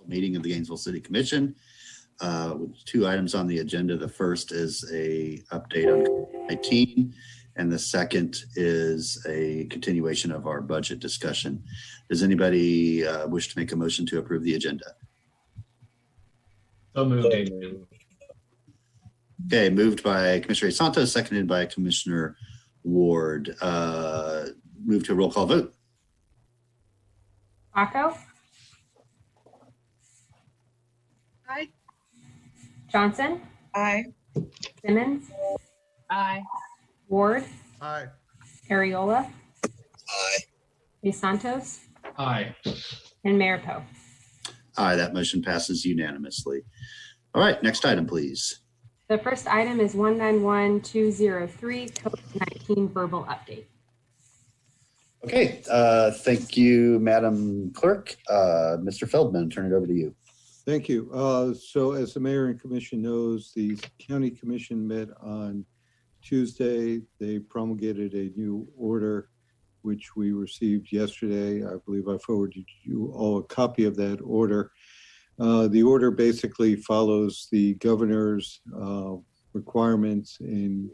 meeting of the Gainesville City Commission with 2 items on the agenda. The first is a update on COVID-19, and the second is a continuation of our budget discussion. Does anybody wish to make a motion to approve the agenda? So moved, Adrian. Okay, moved by Commissioner Santos, seconded by Commissioner Ward. Move to a roll call vote. Acco? Aye. Johnson? Aye. Simmons? Aye. Ward? Aye. Ariola? Aye. DeSantos? Aye. And Mayor Poe. Aye, that motion passes unanimously. All right, next item, please. The first item is 191203, COVID-19 verbal update. Okay, thank you, Madam Clerk. Mr. Feldman, turn it over to you. Thank you. So as the mayor and commission knows, the county commission met on Tuesday. They promulgated a new order, which we received yesterday. I believe I forwarded you all a copy of that order. The order basically follows the governor's requirements in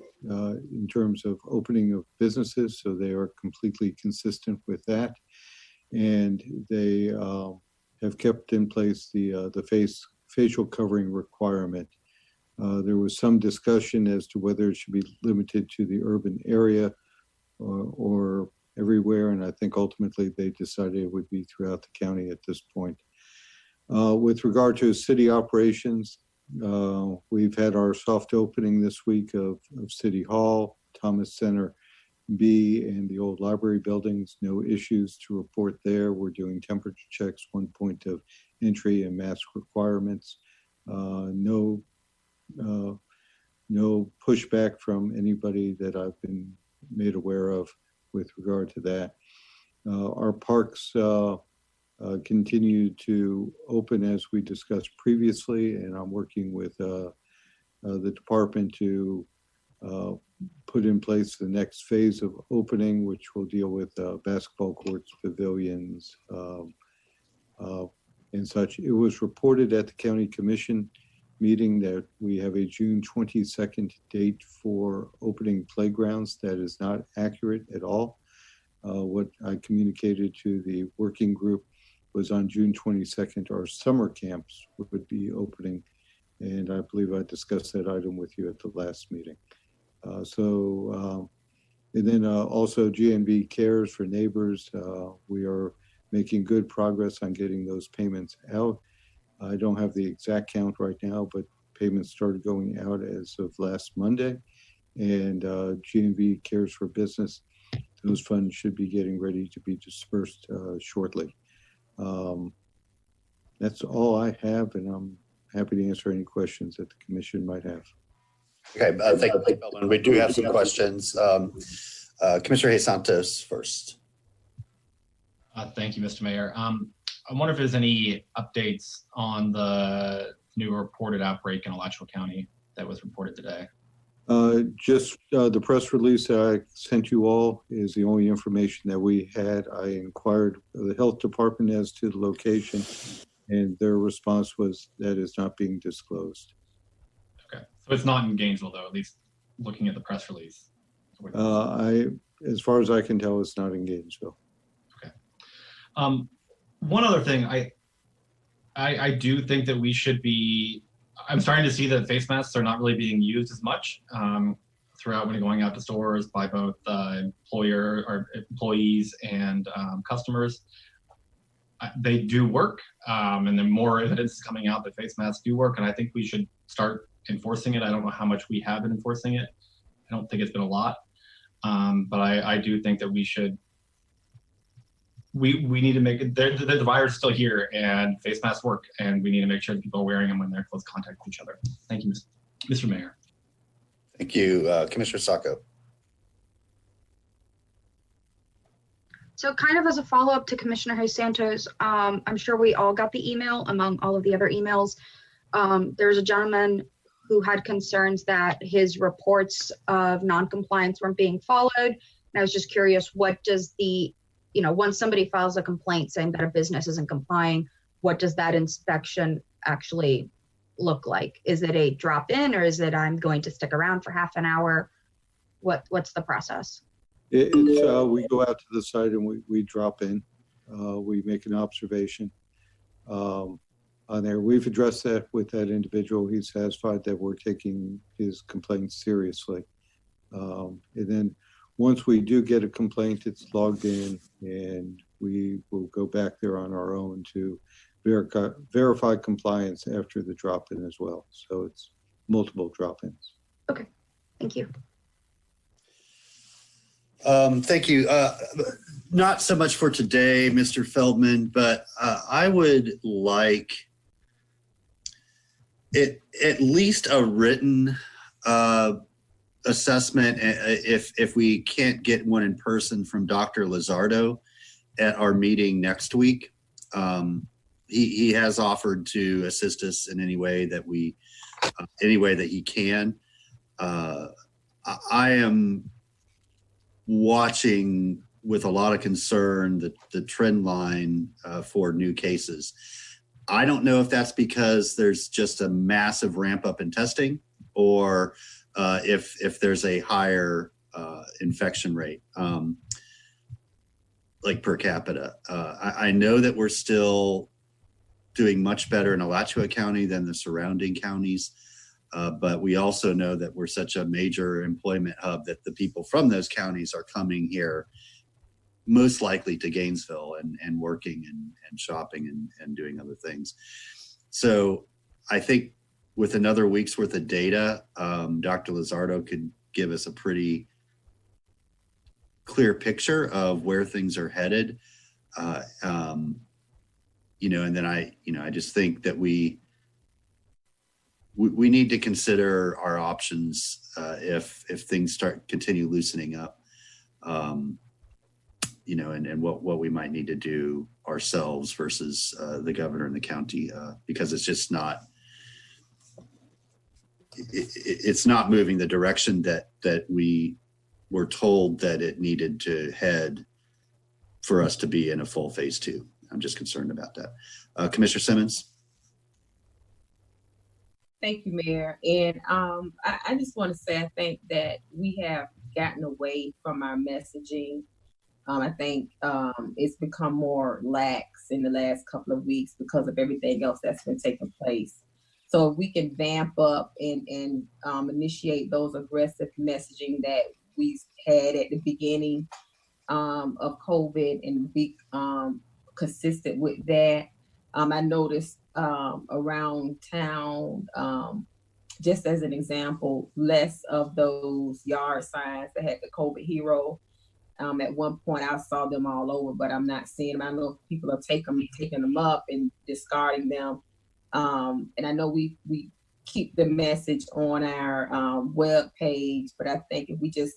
terms of opening of businesses, so they are completely consistent with that. And they have kept in place the facial covering requirement. There was some discussion as to whether it should be limited to the urban area or everywhere, and I think ultimately they decided it would be throughout the county at this point. With regard to city operations, we've had our soft opening this week of City Hall, Thomas Center B, and the old library buildings. No issues to report there. We're doing temperature checks, 1 point of entry, and mask requirements. No pushback from anybody that I've been made aware of with regard to that. Our parks continue to open as we discussed previously, and I'm working with the department to put in place the next phase of opening, which will deal with basketball courts, pavilions, and such. It was reported at the county commission meeting that we have a June 22nd date for opening playgrounds. That is not accurate at all. What I communicated to the working group was on June 22nd, our summer camps would be opening. And I believe I discussed that item with you at the last meeting. And then also GNV Cares for neighbors. We are making good progress on getting those payments out. I don't have the exact count right now, but payments started going out as of last Monday. And GNV Cares for Business, those funds should be getting ready to be dispersed shortly. That's all I have, and I'm happy to answer any questions that the commission might have. Okay, thank you, Feldman. We do have some questions. Commissioner Santos first. Thank you, Mr. Mayor. I wonder if there's any updates on the new reported outbreak in Alachua County that was reported today. Just the press release that I sent you all is the only information that we had. I inquired the health department as to the location, and their response was that is not being disclosed. Okay, so it's not in Gainesville though, at least looking at the press release. As far as I can tell, it's not in Gainesville. Okay. One other thing, I do think that we should be, I'm starting to see that face masks are not really being used as much throughout when you're going out to stores by both employees and customers. They do work, and then more evidence is coming out that face masks do work, and I think we should start enforcing it. I don't know how much we have been enforcing it. I don't think it's been a lot, but I do think that we should. We need to make it, the virus is still here and face masks work, and we need to make sure that people are wearing them when they're in close contact with each other. Thank you, Mr. Mayor. Thank you, Commissioner Sacco. So kind of as a follow-up to Commissioner Santos, I'm sure we all got the email among all of the other emails. There's a gentleman who had concerns that his reports of non-compliance weren't being followed. And I was just curious, what does the, once somebody files a complaint saying that a business isn't complying, what does that inspection actually look like? Is it a drop-in, or is it I'm going to stick around for half an hour? What's the process? We go out to the site and we drop in. We make an observation on there. We've addressed that with that individual. He's satisfied that we're taking his complaint seriously. And then once we do get a complaint, it's logged in, and we will go back there on our own to verify compliance after the drop-in as well. So it's multiple drop-ins. Okay, thank you. Thank you. Not so much for today, Mr. Feldman, but I would like at least a written assessment, if we can't get one in person, from Dr. Lizardo at our meeting next week. He has offered to assist us in any way that he can. I am watching with a lot of concern the trend line for new cases. I don't know if that's because there's just a massive ramp up in testing, or if there's a higher infection rate, like per capita. I know that we're still doing much better in Alachua County than the surrounding counties. But we also know that we're such a major employment hub that the people from those counties are coming here, most likely to Gainesville, and working and shopping and doing other things. So I think with another week's worth of data, Dr. Lizardo could give us a pretty clear picture of where things are headed. And then I just think that we need to consider our options if things continue loosening up, and what we might need to do ourselves versus the governor and the county, because it's just not moving the direction that we were told that it needed to head for us to be in a full phase 2. I'm just concerned about that. Commissioner Simmons. Thank you, Mayor. And I just want to say, I think that we have gotten away from our messaging. I think it's become more lax in the last couple of weeks because of everything else that's been taking place. So if we can vamp up and initiate those aggressive messaging that we had at the beginning of COVID, and be consistent with that. I noticed around town, just as an example, less of those yard signs that had the COVID hero. At one point I saw them all over, but I'm not seeing them. I know people are taking them up and discarding them. And I know we keep the message on our web page, but I think if we just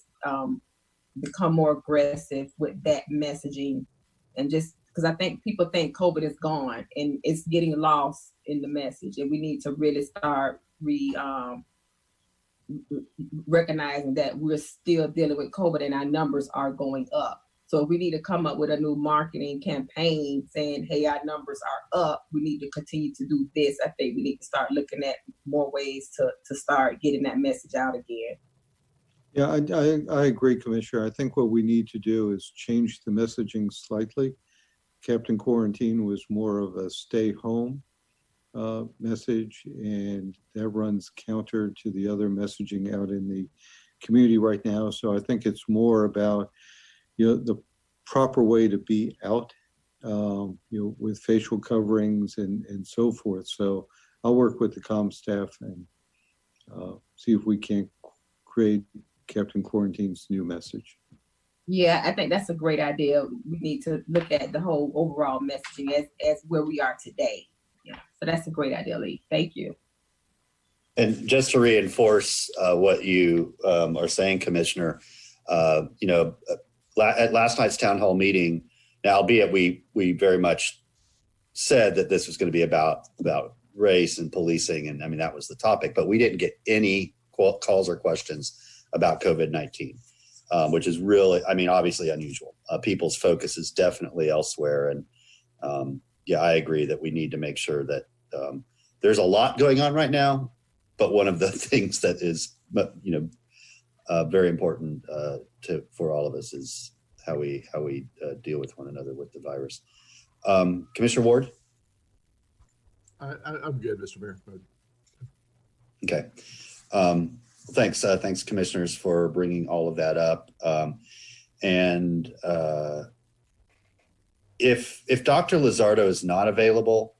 become more aggressive with that messaging, and just because I think people think COVID is gone and it's getting lost in the message, and we need to really start recognizing that we're still dealing with COVID and our numbers are going up. So we need to come up with a new marketing campaign saying, hey, our numbers are up. We need to continue to do this. I think we need to start looking at more ways to start getting that message out again. Yeah, I agree, Commissioner. I think what we need to do is change the messaging slightly. Captain Quarantine was more of a stay home message, and that runs counter to the other messaging out in the community right now. So I think it's more about, the proper way to be out, with facial coverings and so forth. So I'll work with the comm staff and see if we can't create Captain Quarantine's new message. Yeah, I think that's a great idea. We need to look at the whole overall messaging as where we are today. Yeah, so that's a great idea, Lee. Thank you. And just to reinforce what you are saying, Commissioner, at last night's town hall meeting, now albeit we very much said that this was going to be about race and policing, and I mean that was the topic, but we didn't get any calls or questions about COVID-19, which is really, obviously unusual. People's focus is definitely elsewhere, and yeah, I agree that we need to make sure that there's a lot going on right now, but one of the things that is, very important for all of us is how we deal with one another with the virus. Commissioner Ward? I'm good, Mr. Mayor. Okay. Thanks, commissioners, for bringing all of that up. If Dr. Lizardo is not available,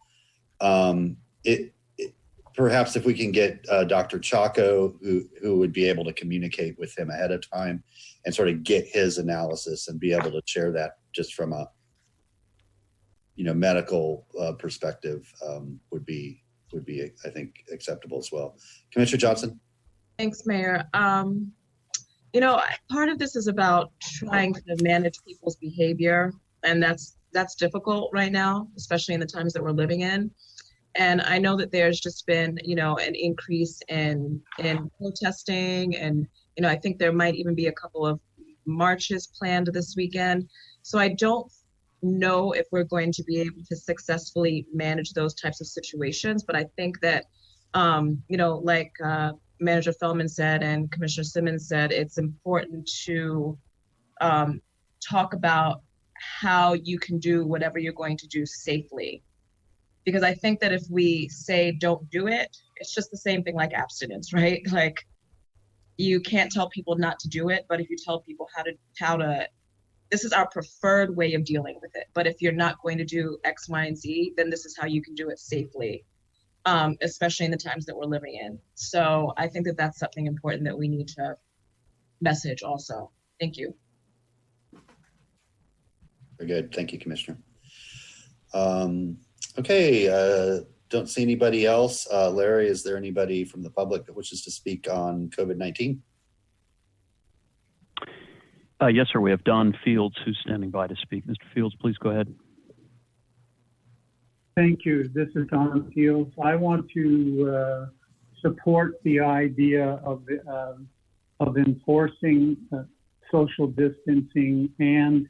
perhaps if we can get Dr. Chaco, who would be able to communicate with him ahead of time and sort of get his analysis and be able to share that just from a medical perspective, would be I think acceptable as well. Commissioner Johnson. Thanks, Mayor. Part of this is about trying to manage people's behavior, and that's difficult right now, especially in the times that we're living in. And I know that there's just been, an increase in protesting, and I think there might even be a couple of marches planned this weekend. So I don't know if we're going to be able to successfully manage those types of situations, but I think that, like Manager Feldman said and Commissioner Simmons said, it's important to talk about how you can do whatever you're going to do safely. Because I think that if we say don't do it, it's just the same thing like abstinence, right? Like, you can't tell people not to do it, but if you tell people how to, this is our preferred way of dealing with it. But if you're not going to do X, Y, and Z, then this is how you can do it safely, especially in the times that we're living in. So I think that that's something important that we need to message also. Thank you. Very good. Thank you, Commissioner. Okay, don't see anybody else. Larry, is there anybody from the public that wishes to speak on COVID-19? Yes, sir. We have Don Fields who's standing by to speak. Mr. Fields, please go ahead. Thank you. This is Don Fields. I want to support the idea of enforcing social distancing and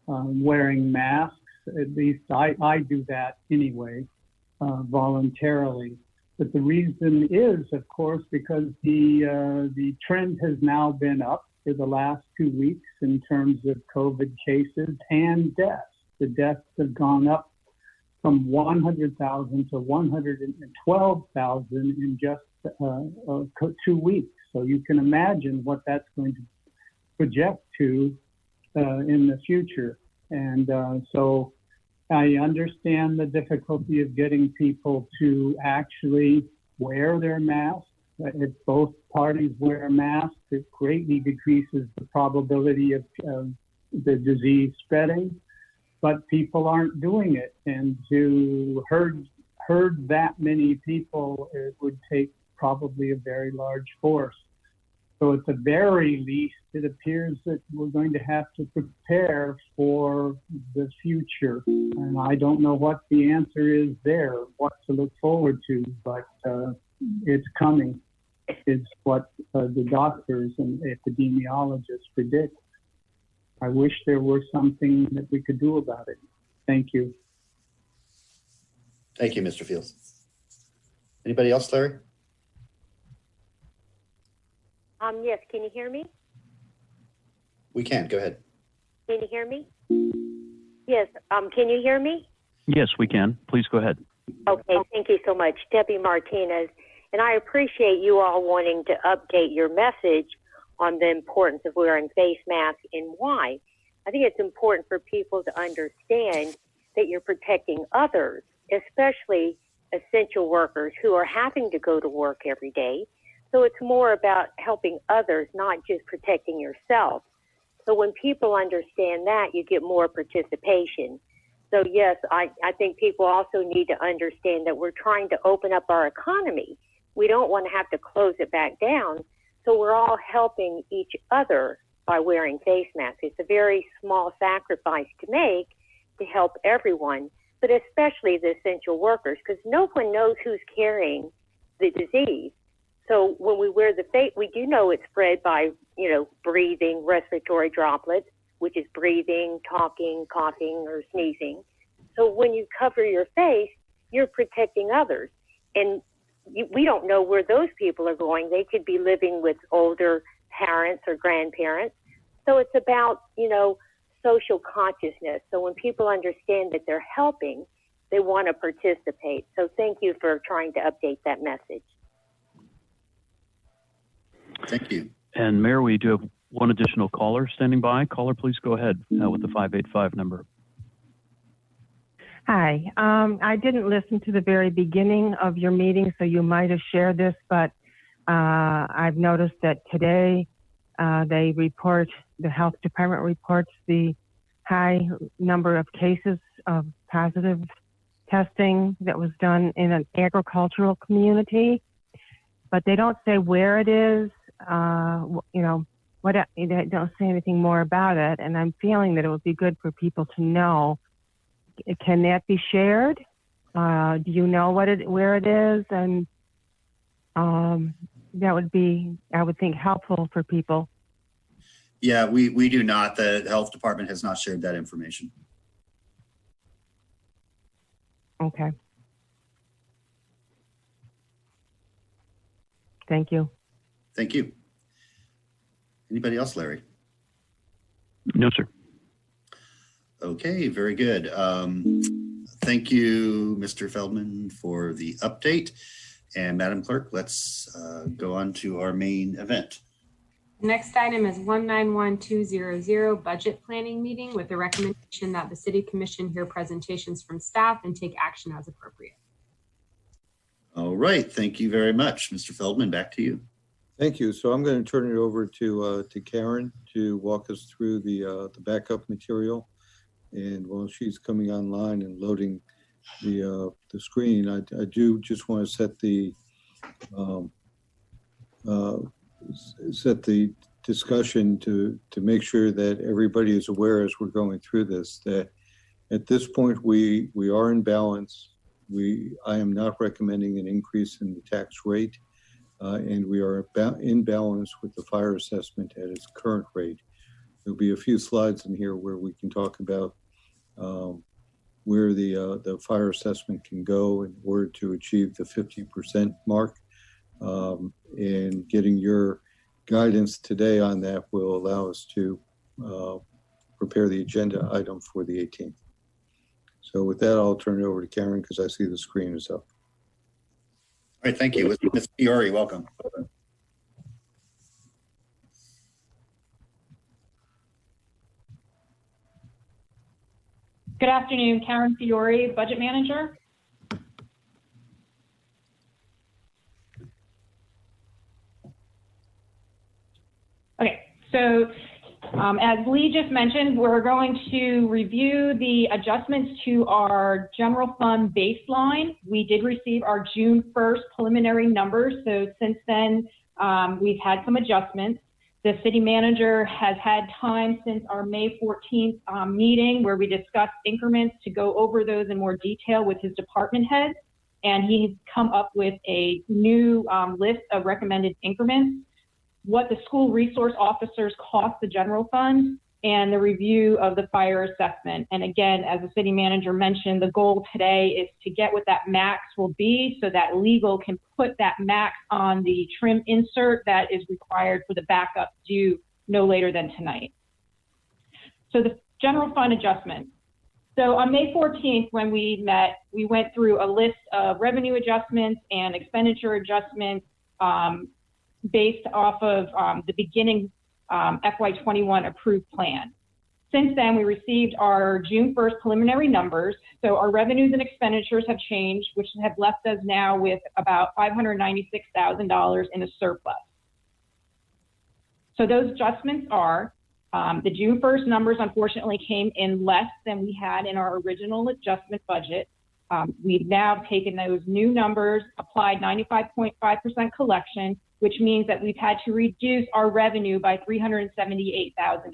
wearing masks. At least I do that anyway, voluntarily. But the reason is, of course, because the trend has now been up for the last 2 weeks in terms of COVID cases and deaths. The deaths have gone up from 100,000 to 112,000 in just 2 weeks. So you can imagine what that's going to project to in the future. And so I understand the difficulty of getting people to actually wear their masks. If both parties wear masks, it greatly decreases the probability of the disease spreading, but people aren't doing it. And to herd that many people, it would take probably a very large force. So at the very least, it appears that we're going to have to prepare for the future. And I don't know what the answer is there, what to look forward to, but it's coming. It's what the doctors and epidemiologists predict. I wish there were something that we could do about it. Thank you. Thank you, Mr. Fields. Anybody else, Larry? Yes, can you hear me? We can, go ahead. Can you hear me? Yes, can you hear me? Yes, we can. Please go ahead. Okay, thank you so much. Debbie Martinez, and I appreciate you all wanting to update your message on the importance of wearing face masks and why. I think it's important for people to understand that you're protecting others, especially essential workers who are having to go to work every day. So it's more about helping others, not just protecting yourself. So when people understand that, you get more participation. So yes, I think people also need to understand that we're trying to open up our economy. We don't want to have to close it back down. So we're all helping each other by wearing face masks. It's a very small sacrifice to make to help everyone, but especially the essential workers, because no one knows who's carrying the disease. So when we wear the face, we do know it's spread by, breathing respiratory droplets, which is breathing, talking, coughing, or sneezing. So when you cover your face, you're protecting others. And we don't know where those people are going. They could be living with older parents or grandparents. So it's about, social consciousness. So when people understand that they're helping, they want to participate. So thank you for trying to update that message. Thank you. And Mayor, we do have one additional caller standing by. Caller, please go ahead with the 585 number. Hi. I didn't listen to the very beginning of your meeting, so you might have shared this, but I've noticed that today the health department reports the high number of cases of positive testing that was done in an agricultural community, but they don't say where it is, they don't say anything more about it, and I'm feeling that it would be good for people to know. Can that be shared? Do you know where it is? And that would be, I would think, helpful for people. Yeah, we do not. The health department has not shared that information. Okay. Thank you. Thank you. Anybody else, Larry? No, sir. Okay, very good. Thank you, Mr. Feldman, for the update. And Madam Clerk, let's go on to our main event. The next item is 191200 budget planning meeting with the recommendation that the City Commission hear presentations from staff and take action as appropriate. All right, thank you very much. Mr. Feldman, back to you. Thank you. So I'm going to turn it over to Karen to walk us through the backup material. And while she's coming online and loading the screen, I do just want to set the discussion to make sure that everybody is aware as we're going through this, that at this point we are in balance. I am not recommending an increase in the tax rate, and we are in balance with the fire assessment at its current rate. There'll be a few slides in here where we can talk about where the fire assessment can go in order to achieve the 50% mark. And getting your guidance today on that will allow us to prepare the agenda item for the 18th. So with that, I'll turn it over to Karen because I see the screen is up. All right, thank you. Ms. Fiore, welcome. Good afternoon, Karen Fiore, Budget Manager. Okay, so as Lee just mentioned, we're going to review the adjustments to our general fund baseline. We did receive our June 1st preliminary numbers, so since then we've had some adjustments. The city manager has had time since our May 14th meeting where we discussed increments to go over those in more detail with his department heads. And he's come up with a new list of recommended increments, what the school resource officers cost the general fund, and the review of the fire assessment. And again, as the city manager mentioned, the goal today is to get what that max will be so that legal can put that max on the trim insert that is required for the backup due no later than tonight. So the general fund adjustment. So on May 14th, when we met, we went through a list of revenue adjustments and expenditure adjustments based off of the beginning FY21 approved plan. Since then, we received our June 1st preliminary numbers. So our revenues and expenditures have changed, which have left us now with about $596,000 in a surplus. So those adjustments are the June 1st numbers unfortunately came in less than we had in our original adjustment budget. We've now taken those new numbers, applied 95.5% collection, which means that we've had to reduce our revenue by $378,000.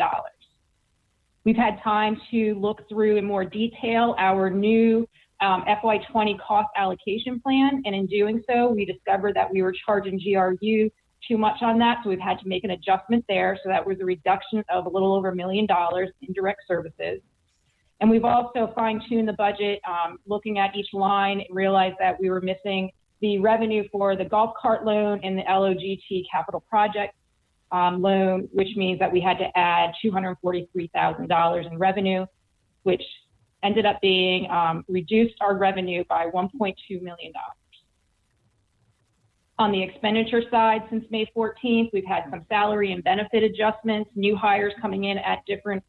We've had time to look through in more detail our new FY20 cost allocation plan, and in doing so, we discovered that we were charging GRU too much on that, so we've had to make an adjustment there. So that was a reduction of a little over $1 million in direct services. And we've also fine-tuned the budget, looking at each line, and realized that we were missing the revenue for the golf cart loan and the LOGT capital project loan, which means that we had to add $243,000 in revenue, which ended up being reduced our revenue by $1.2 million. On the expenditure side, since May 14th, we've had some salary and benefit adjustments, new hires coming in at different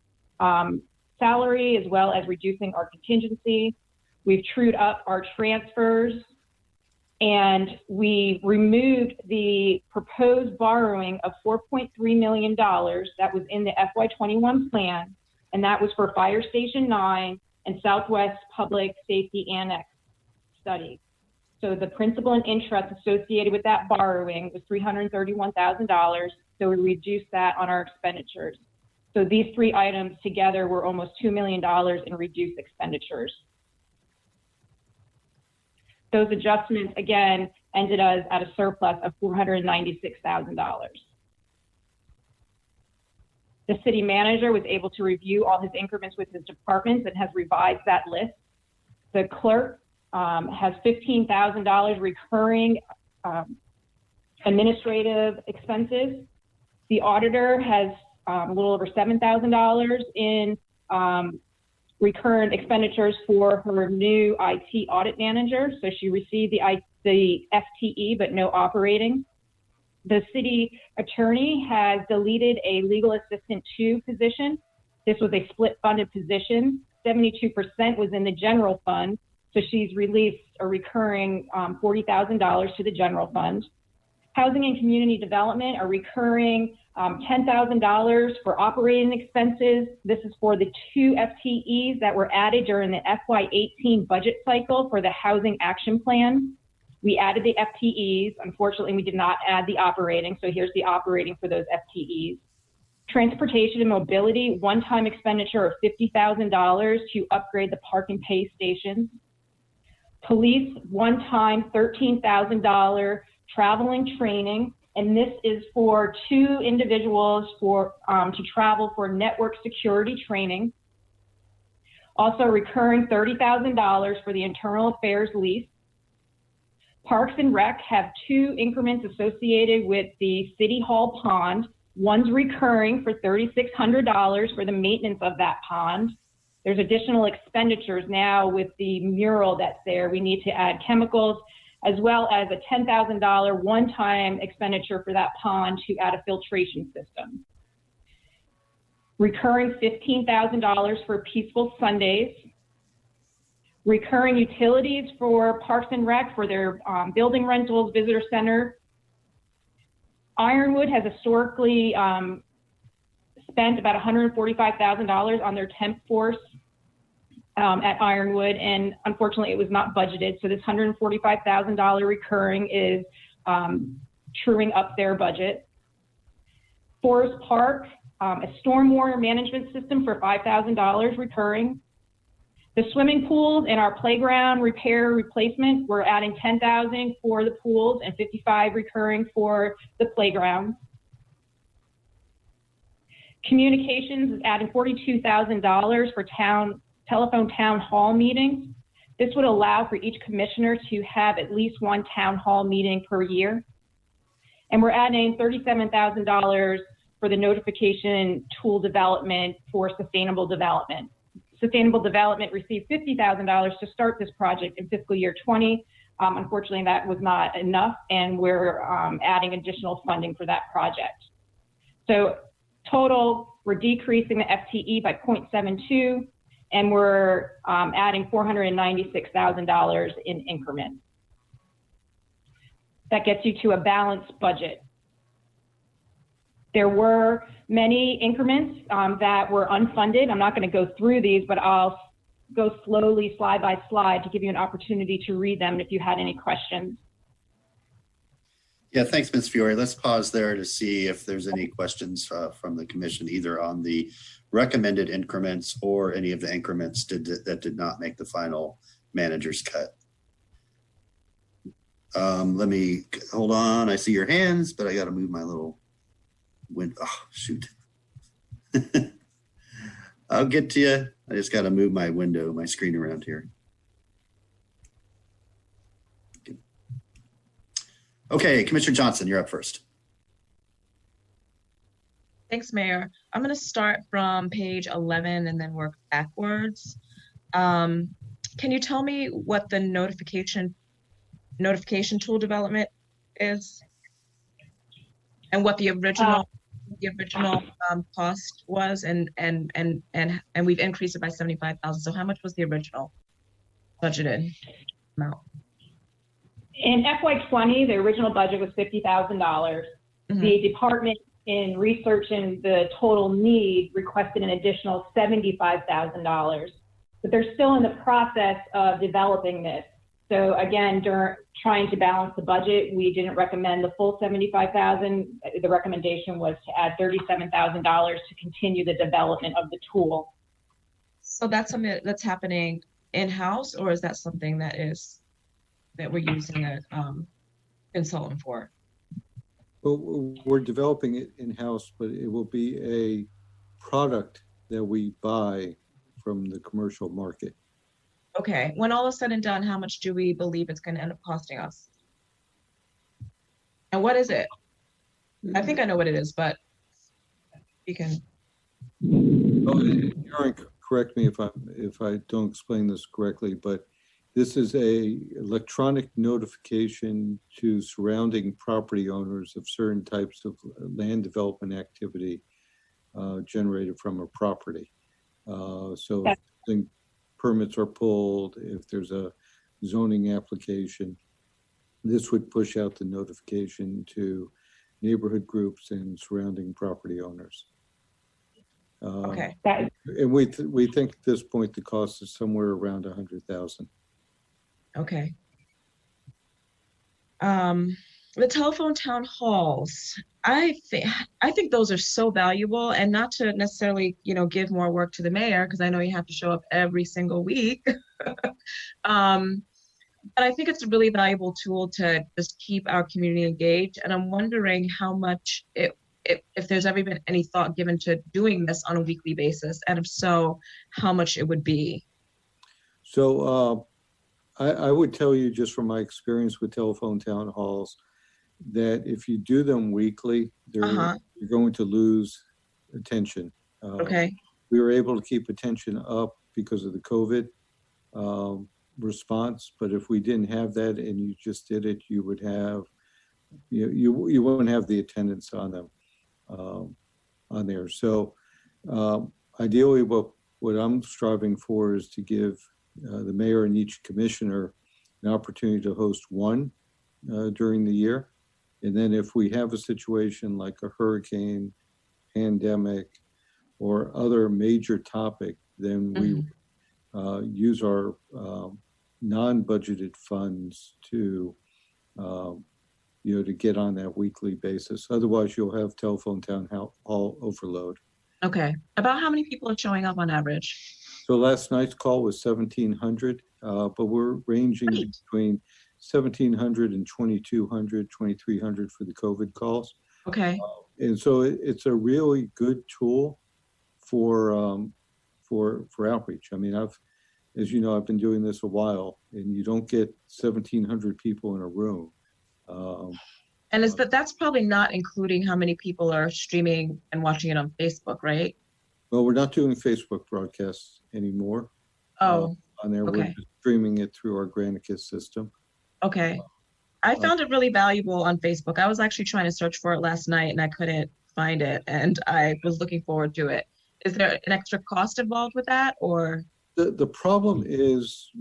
salary, as well as reducing our contingency. We've trued up our transfers, and we removed the proposed borrowing of $4.3 million that was in the FY21 plan, and that was for Fire Station 9 and Southwest Public Safety Annex study. So the principal and interest associated with that borrowing was $331,000, so we reduced that on our expenditures. So these three items together were almost $2 million in reduced expenditures. Those adjustments, again, ended us at a surplus of $496,000. The city manager was able to review all his increments with his departments and has revised that list. The clerk has $15,000 recurring administrative expenses. The auditor has a little over $7,000 in recurrent expenditures for her new IT audit manager. So she received the FTE, but no operating. The city attorney has deleted a legal assistant 2 position. This was a split funded position. 72% was in the general fund. So she's released a recurring $40,000 to the general fund. Housing and community development, a recurring $10,000 for operating expenses. This is for the 2 FTEs that were added during the FY18 budget cycle for the housing action plan. We added the FTEs. Unfortunately, we did not add the operating. So here's the operating for those FTEs. Transportation and mobility, one-time expenditure of $50,000 to upgrade the park and pay stations. Police, one-time $13,000 traveling training. And this is for 2 individuals for to travel for network security training. Also recurring $30,000 for the internal affairs lease. Parks and Rec have 2 increments associated with the City Hall pond. One's recurring for $3,600 for the maintenance of that pond. There's additional expenditures now with the mural that's there. We need to add chemicals, as well as a $10,000 one-time expenditure for that pond to add a filtration system. Recurring $15,000 for Peaceful Sundays. Recurring utilities for Parks and Rec for their building rentals, visitor center. Ironwood has historically spent about $145,000 on their temp force at Ironwood, and unfortunately it was not budgeted. So this $145,000 recurring is truing up their budget. Forest Park, a stormwater management system for $5,000 recurring. The swimming pools and our playground repair replacement, we're adding $10,000 for the pools and $55,000 recurring for the playground. Communications is adding $42,000 for telephone town hall meetings. This would allow for each commissioner to have at least 1 town hall meeting per year. And we're adding $37,000 for the notification tool development for sustainable development. Sustainable Development received $50,000 to start this project in fiscal year 20. Unfortunately, that was not enough, and we're adding additional funding for that project. So total, we're decreasing the FTE by 0.72, and we're adding $496,000 in increments. That gets you to a balanced budget. There were many increments that were unfunded. I'm not going to go through these, but I'll go slowly slide by slide to give you an opportunity to read them if you had any questions. Yeah, thanks, Ms. Fiore. Let's pause there to see if there's any questions from the commission, either on the recommended increments or any of the increments that did not make the final manager's cut. Let me, hold on. I see your hands, but I got to move my little window. Oh, shoot. I'll get to you. I just got to move my window, my screen around here. Okay, Commissioner Johnson, you're up first. Thanks, Mayor. I'm going to start from page 11 and then work backwards. Can you tell me what the notification tool development is, and what the original cost was, and we've increased it by 75,000. So how much was the original budgeted amount? In FY20, the original budget was $50,000. The department, in researching the total need, requested an additional $75,000. But they're still in the process of developing this. So again, during trying to balance the budget, we didn't recommend the full $75,000. The recommendation was to add $37,000 to continue the development of the tool. So that's something that's happening in-house, or is that something that we're using a consultant for? Well, we're developing it in-house, but it will be a product that we buy from the commercial market. Okay, when all is said and done, how much do we believe it's going to end up costing us? And what is it? I think I know what it is, but you can. Aaron, correct me if I don't explain this correctly, but this is a electronic notification to surrounding property owners of certain types of land development activity generated from a property. So if permits are pulled, if there's a zoning application, this would push out the notification to neighborhood groups and surrounding property owners. Okay. And we think at this point the cost is somewhere around 100,000. Okay. The telephone town halls, I think those are so valuable, and not to necessarily, give more work to the mayor, because I know you have to show up every single week. But I think it's a really valuable tool to just keep our community engaged. And I'm wondering how much if there's ever been any thought given to doing this on a weekly basis, and if so, how much it would be. So I would tell you, just from my experience with telephone town halls, that if you do them weekly, you're going to lose attention. Okay. We were able to keep attention up because of the COVID response, but if we didn't have that and you just did it, you would have, you wouldn't have the attendance on them on there. So ideally, what I'm striving for is to give the mayor and each commissioner an opportunity to host one during the year. And then if we have a situation like a hurricane, pandemic, or other major topic, then we use our non-budgeted funds to, to get on that weekly basis. Otherwise, you'll have telephone town hall overload. Okay. About how many people are showing up on average? So last night's call was 1,700, but we're ranging between 1,700 and 2,200, 2,300 for the COVID calls. Okay. And so it's a really good tool for outreach. I mean, as you know, I've been doing this a while, and you don't get 1,700 people in a room. And that's probably not including how many people are streaming and watching it on Facebook, right? Well, we're not doing Facebook broadcasts anymore. Oh, on there, okay. We're just streaming it through our Granicus system. Okay. I found it really valuable on Facebook. I was actually trying to search for it last night and I couldn't find it, and I was looking forward to it. Is there an extra cost involved with that, or? The problem is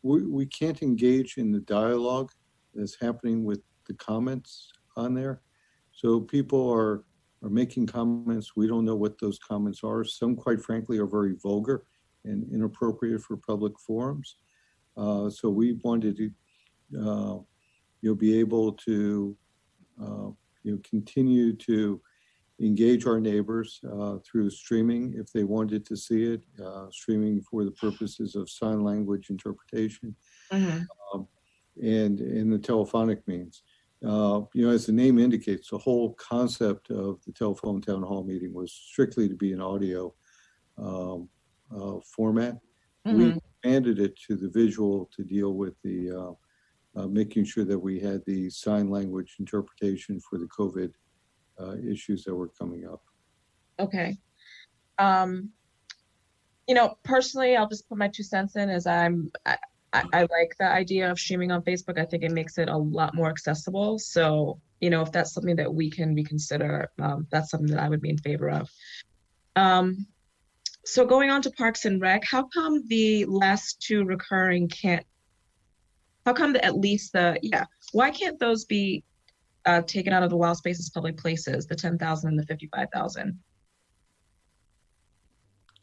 we can't engage in the dialogue that's happening with the comments on there. So people are making comments. We don't know what those comments are. Some, quite frankly, are very vulgar and inappropriate for public forums. So we wanted to, be able to, continue to engage our neighbors through streaming if they wanted to see it, streaming for the purposes of sign language interpretation, and in the telephonic means. As the name indicates, the whole concept of the telephone town hall meeting was strictly to be an audio format. We expanded it to the visual to deal with the making sure that we had the sign language interpretation for the COVID issues that were coming up. Okay. Personally, I'll just put my 2 cents in as I like the idea of streaming on Facebook. I think it makes it a lot more accessible. So, if that's something that we can reconsider, that's something that I would be in favor of. So going on to Parks and Rec, how come the last 2 recurring why can't those be taken out of the wild spaces public places, the 10,000 and the 55,000?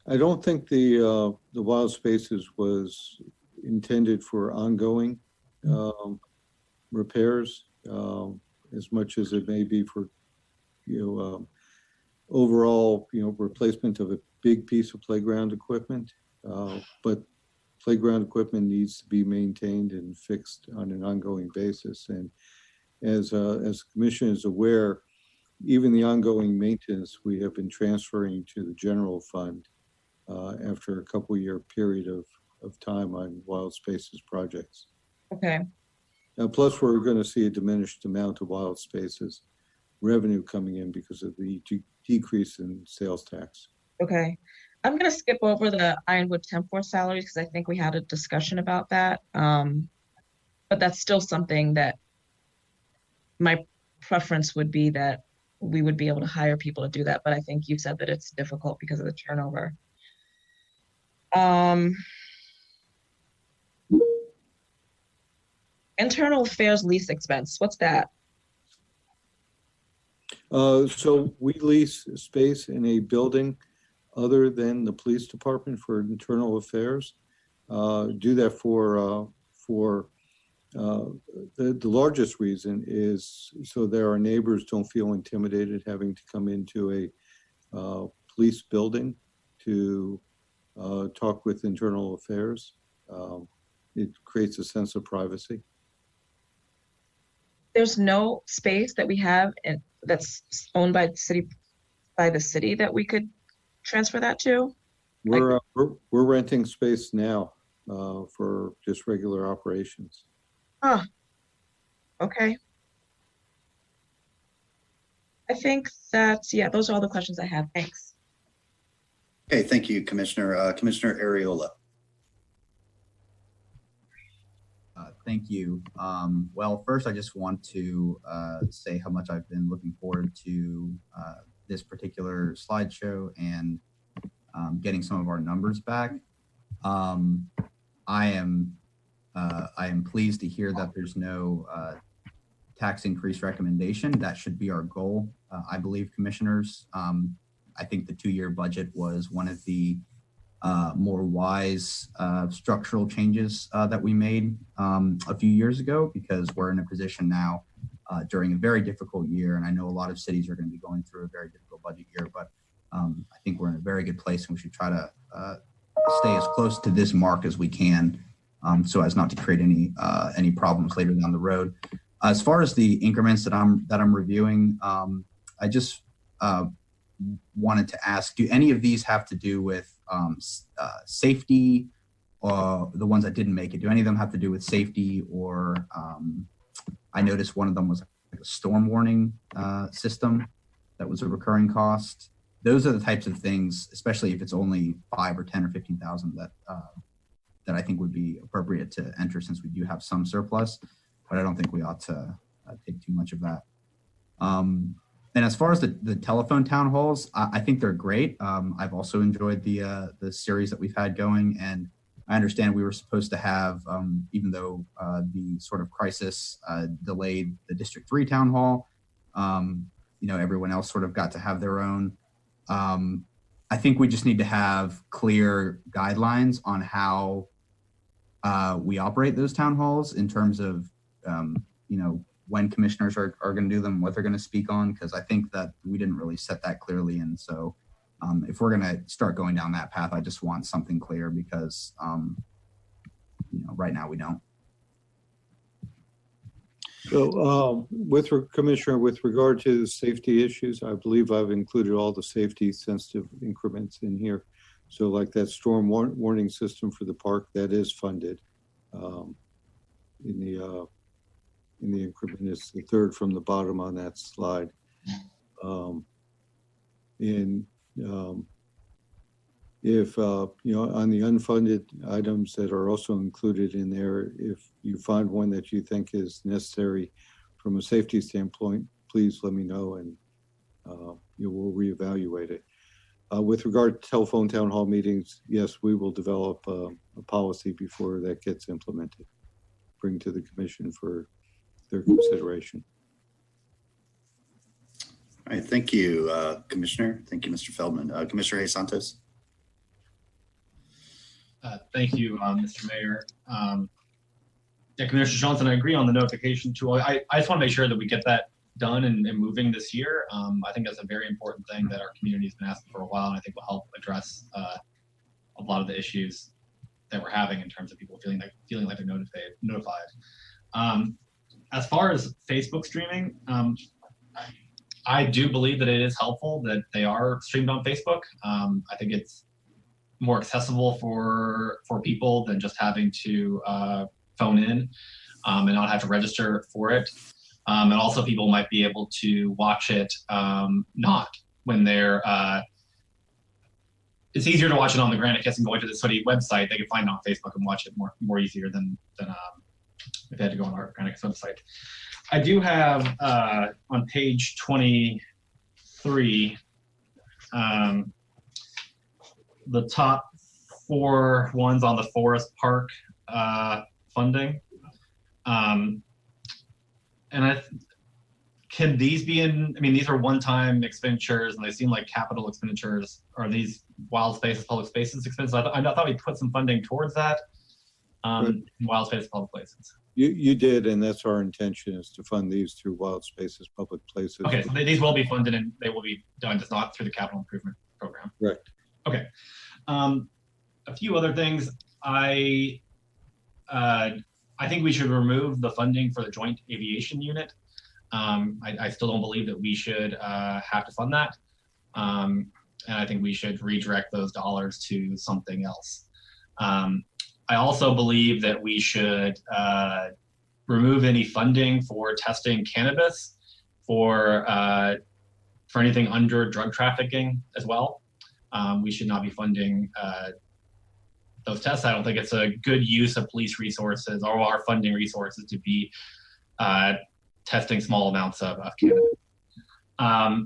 I don't think the wild spaces was intended for ongoing repairs as much as it may be for overall replacement of a big piece of playground equipment. But playground equipment needs to be maintained and fixed on an ongoing basis. And as the commission is aware, even the ongoing maintenance we have been transferring to the general fund after a couple-year period of time on wild spaces projects. Okay. Plus, we're going to see a diminished amount of wild spaces revenue coming in because of the decrease in sales tax. Okay. I'm going to skip over the Ironwood Temp Force salaries because I think we had a discussion about that. But that's still something that my preference would be that we would be able to hire people to do that. But I think you said that it's difficult because of the turnover. Internal affairs lease expense, what's that? So we lease space in a building other than the police department for internal affairs. Do that for the largest reason is so that our neighbors don't feel intimidated having to come into a police building to talk with internal affairs. It creates a sense of privacy. There's no space that we have that's owned by the city that we could transfer that to? We're renting space now for just regular operations. Oh, okay. I think that's, those are all the questions I have. Thanks. Okay, thank you, Commissioner. Commissioner Ariola. Thank you. Well, first, I just want to say how much I've been looking forward to this particular slideshow and getting some of our numbers back. I am pleased to hear that there's no tax increase recommendation. That should be our goal, I believe, commissioners. I think the 2-year budget was one of the more wise structural changes that we made a few years ago, because we're in a position now during a very difficult year. And I know a lot of cities are going to be going through a very difficult budget year, but I think we're in a very good place, and we should try to stay as close to this mark as we can so as not to create any problems later down the road. As far as the increments that I'm reviewing, I just wanted to ask, do any of these have to do with safety, or the ones that didn't make it? Do any of them have to do with safety, or I noticed one of them was like a storm warning system that was a recurring cost. Those are the types of things, especially if it's only 5 or 10 or 15,000 that I think would be appropriate to enter, since we do have some surplus, but I don't think we ought to take too much of that. And as far as the telephone town halls, I think they're great. I've also enjoyed the series that we've had going, and I understand we were supposed to have, even though the sort of crisis delayed the District 3 town hall, everyone else sort of got to have their own. I think we just need to have clear guidelines on how we operate those town halls in terms of, when commissioners are going to do them, what they're going to speak on, because I think that we didn't really set that clearly. And so if we're going to start going down that path, I just want something clear, because right now we don't. So Commissioner, with regard to the safety issues, I believe I've included all the safety sensitive increments in here. So like that storm warning system for the park, that is funded. In the increment, it's the third from the bottom on that slide. If, on the unfunded items that are also included in there, if you find one that you think is necessary from a safety standpoint, please let me know and we'll reevaluate it. With regard to telephone town hall meetings, yes, we will develop a policy before that gets implemented, bring to the commission for their consideration. All right, thank you, Commissioner. Thank you, Mr. Feldman. Commissioner Hayes Santos. Thank you, Mr. Mayor. Yeah, Commissioner Johnson, I agree on the notification tool. I just want to make sure that we get that done and moving this year. I think that's a very important thing that our community has been asking for a while, and I think will help address a lot of the issues that we're having in terms of people feeling like they're notified. As far as Facebook streaming, I do believe that it is helpful that they are streamed on Facebook. I think it's more accessible for people than just having to phone in and not have to register for it. And also people might be able to watch it not when they're, it's easier to watch it on the Granicus and going to the city website. They can find it on Facebook and watch it more easier than if they had to go on our Granicus website. I do have on page 23, the top 4 ones on the Forest Park funding. And can these be in, these are one-time expenditures and they seem like capital expenditures. Are these wild spaces, public spaces expenses? I thought we put some funding towards that in wild spaces, public places. You did, and that's our intention, is to fund these through wild spaces, public places. Okay, so these will be funded and they will be done, just not through the capital improvement program. Correct. Okay. A few other things. I think we should remove the funding for the Joint Aviation Unit. I still don't believe that we should have to fund that. And I think we should redirect those dollars to something else. I also believe that we should remove any funding for testing cannabis for anything under drug trafficking as well. We should not be funding those tests. I don't think it's a good use of police resources or our funding resources to be testing small amounts of cannabis. I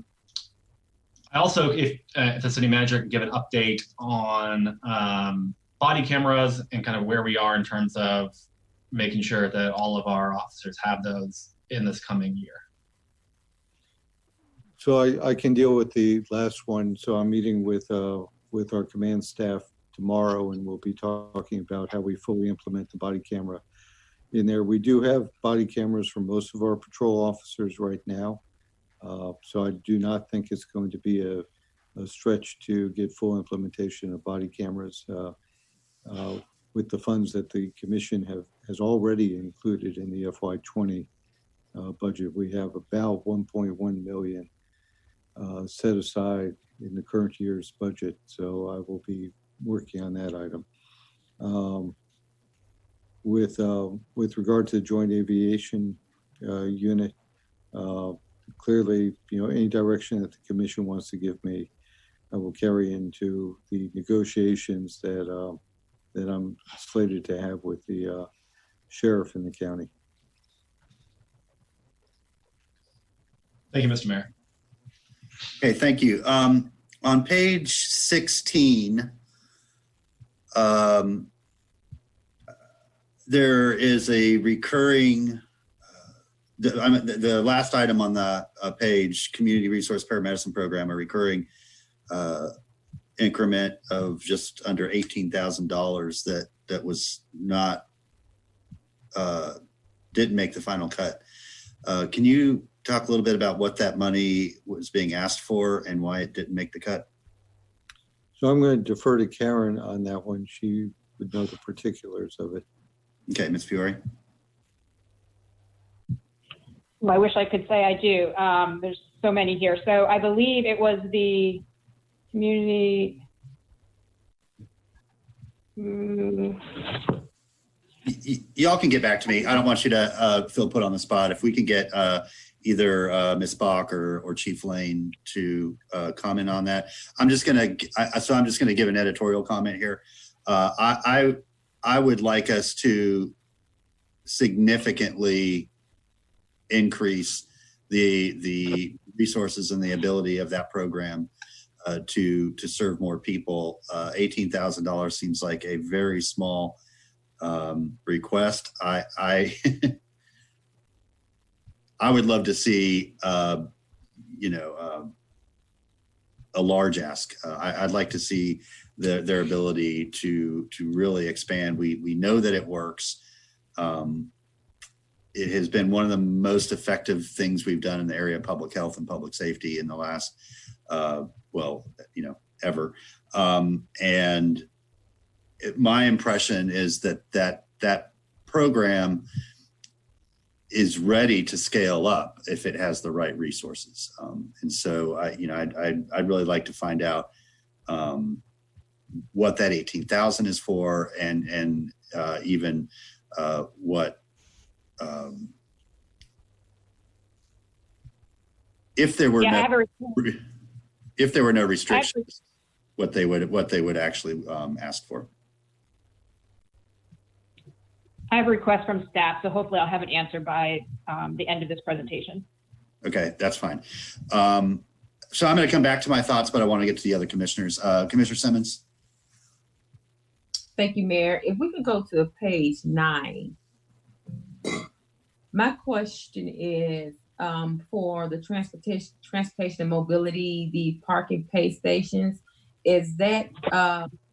also, if the city manager can give an update on body cameras and kind of where we are in terms of making sure that all of our officers have those in this coming year. So I can deal with the last one. So I'm meeting with our command staff tomorrow, and we'll be talking about how we fully implement the body camera in there. We do have body cameras for most of our patrol officers right now. So I do not think it's going to be a stretch to get full implementation of body cameras with the funds that the commission has already included in the FY20 budget. We have about 1.1 million set aside in the current year's budget. So I will be working on that item. With regard to the Joint Aviation Unit, clearly, any direction that the commission wants to give me, I will carry into the negotiations that I'm slated to have with the sheriff in the county. Thank you, Mr. Mayor. Okay, thank you. On page 16, there is a recurring, the last item on the page, Community Resource Paramedicine Program, a recurring increment of just under $18,000 that was not, didn't make the final cut. Can you talk a little bit about what that money was being asked for and why it didn't make the cut? So I'm going to defer to Karen on that one. She would know the particulars of it. Okay, Ms. Fiore. Well, I wish I could say I do. There's so many here. So I believe it was the community, Y'all can get back to me. I don't want you to feel put on the spot. If we can get either Ms. Bach or Chief Lane to comment on that. I'm just gonna give an editorial comment here. I would like us to significantly increase the resources and the ability of that program to serve more people. $18,000 seems like a very small request. I would love to see a large ask. I'd like to see their ability to really expand. We know that it works. It has been one of the most effective things we've done in the area of public health and public safety in the last, ever. And my impression is that program is ready to scale up if it has the right resources. And so, I'd really like to find out what that 18,000 is for, and even what if there were no restrictions, what they would actually ask for. I have a request from staff, so hopefully I'll have an answer by the end of this presentation. Okay, that's fine. So I'm going to come back to my thoughts, but I want to get to the other commissioners. Commissioner Simmons. Thank you, Mayor. If we could go to page 9. My question is for the transportation and mobility, the parking pay stations, is that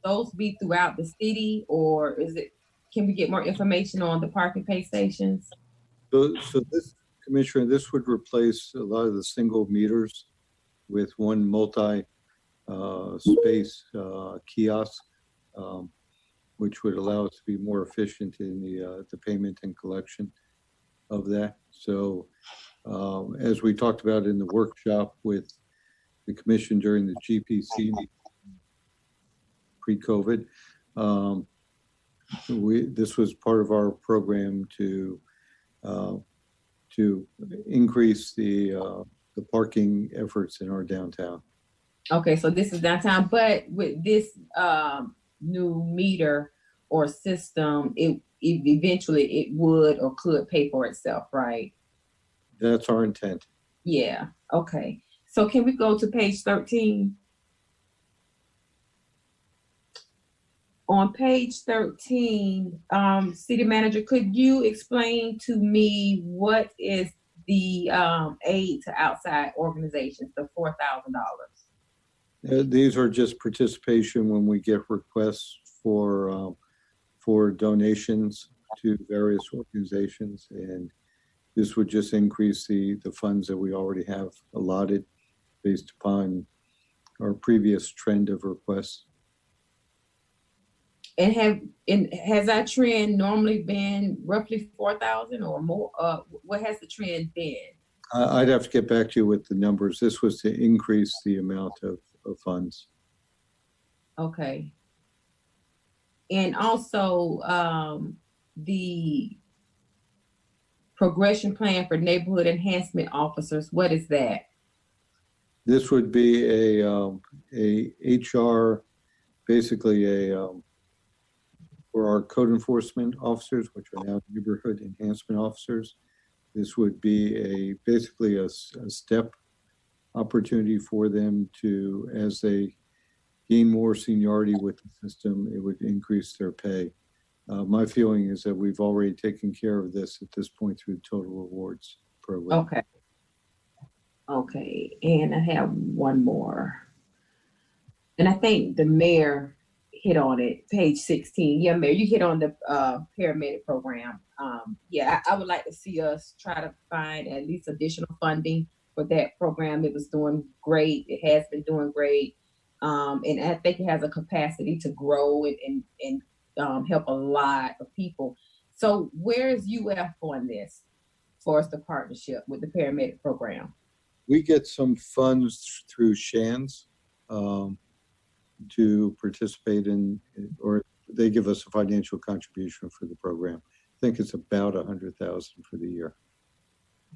those be throughout the city, or can we get more information on the parking pay stations? So this, Commissioner, this would replace a lot of the single meters with one multi space kiosk, which would allow us to be more efficient in the payment and collection of that. So as we talked about in the workshop with the commission during the GPC pre-COVID, this was part of our program to increase the parking efforts in our downtown. Okay, so this is downtown, but with this new meter or system, it eventually it would or could pay for itself, right? That's our intent. Yeah. Okay. So can we go to page 13? On page 13, City Manager, could you explain to me what is the aid to outside organizations, the $4,000? These are just participation when we get requests for donations to various organizations, and this would just increase the funds that we already have allotted based upon our previous trend of requests. And has our trend normally been roughly 4,000 or more? What has the trend been? I'd have to get back to you with the numbers. This was to increase the amount of funds. Okay. And also the progression plan for neighborhood enhancement officers, what is that? This would be a HR, basically for our code enforcement officers, which are now neighborhood enhancement officers. This would be basically a step opportunity for them to, as they gain more seniority with the system, it would increase their pay. My feeling is that we've already taken care of this at this point through the total rewards program. Okay. Okay, and I have one more. And I think the mayor hit on it, page 16. Yeah, Mayor, you hit on the paramedic program. Yeah, I would like to see us try to find at least additional funding for that program. It was doing great. It has been doing great. And I think it has a capacity to grow and help a lot of people. So where is UF on this for us, the partnership with the paramedic program? We get some funds through SHANS to participate in, or they give us a financial contribution for the program. I think it's about 100,000 for the year.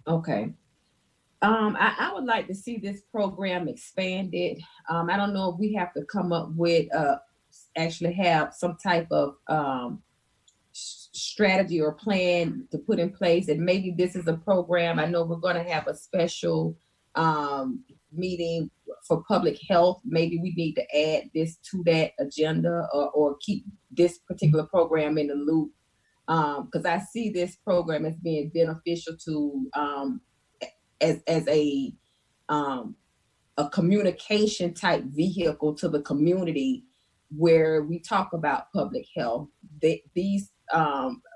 Okay. I would like to see this program expanded. I don't know if we have to come up with, actually have some type of strategy or plan to put in place. And maybe this is a program. I know we're going to have a special meeting for public health. Maybe we need to add this to that agenda, or keep this particular program in the loop. Because I see this program as being beneficial to as a communication type vehicle to the community, where we talk about public health. These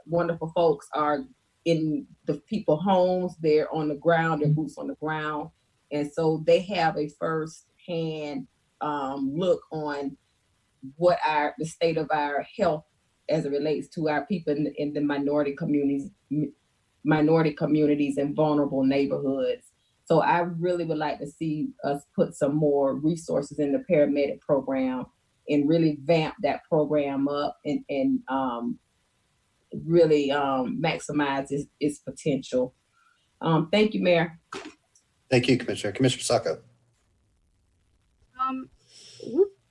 wonderful folks are in the people's homes. They're on the ground, they're boots on the ground. And so they have a first-hand look on what the state of our health as it relates to our people in the minority communities and vulnerable neighborhoods. So I really would like to see us put some more resources in the paramedic program and really vamp that program up and really maximize its potential. Thank you, Mayor. Thank you, Commissioner. Commissioner Sacco.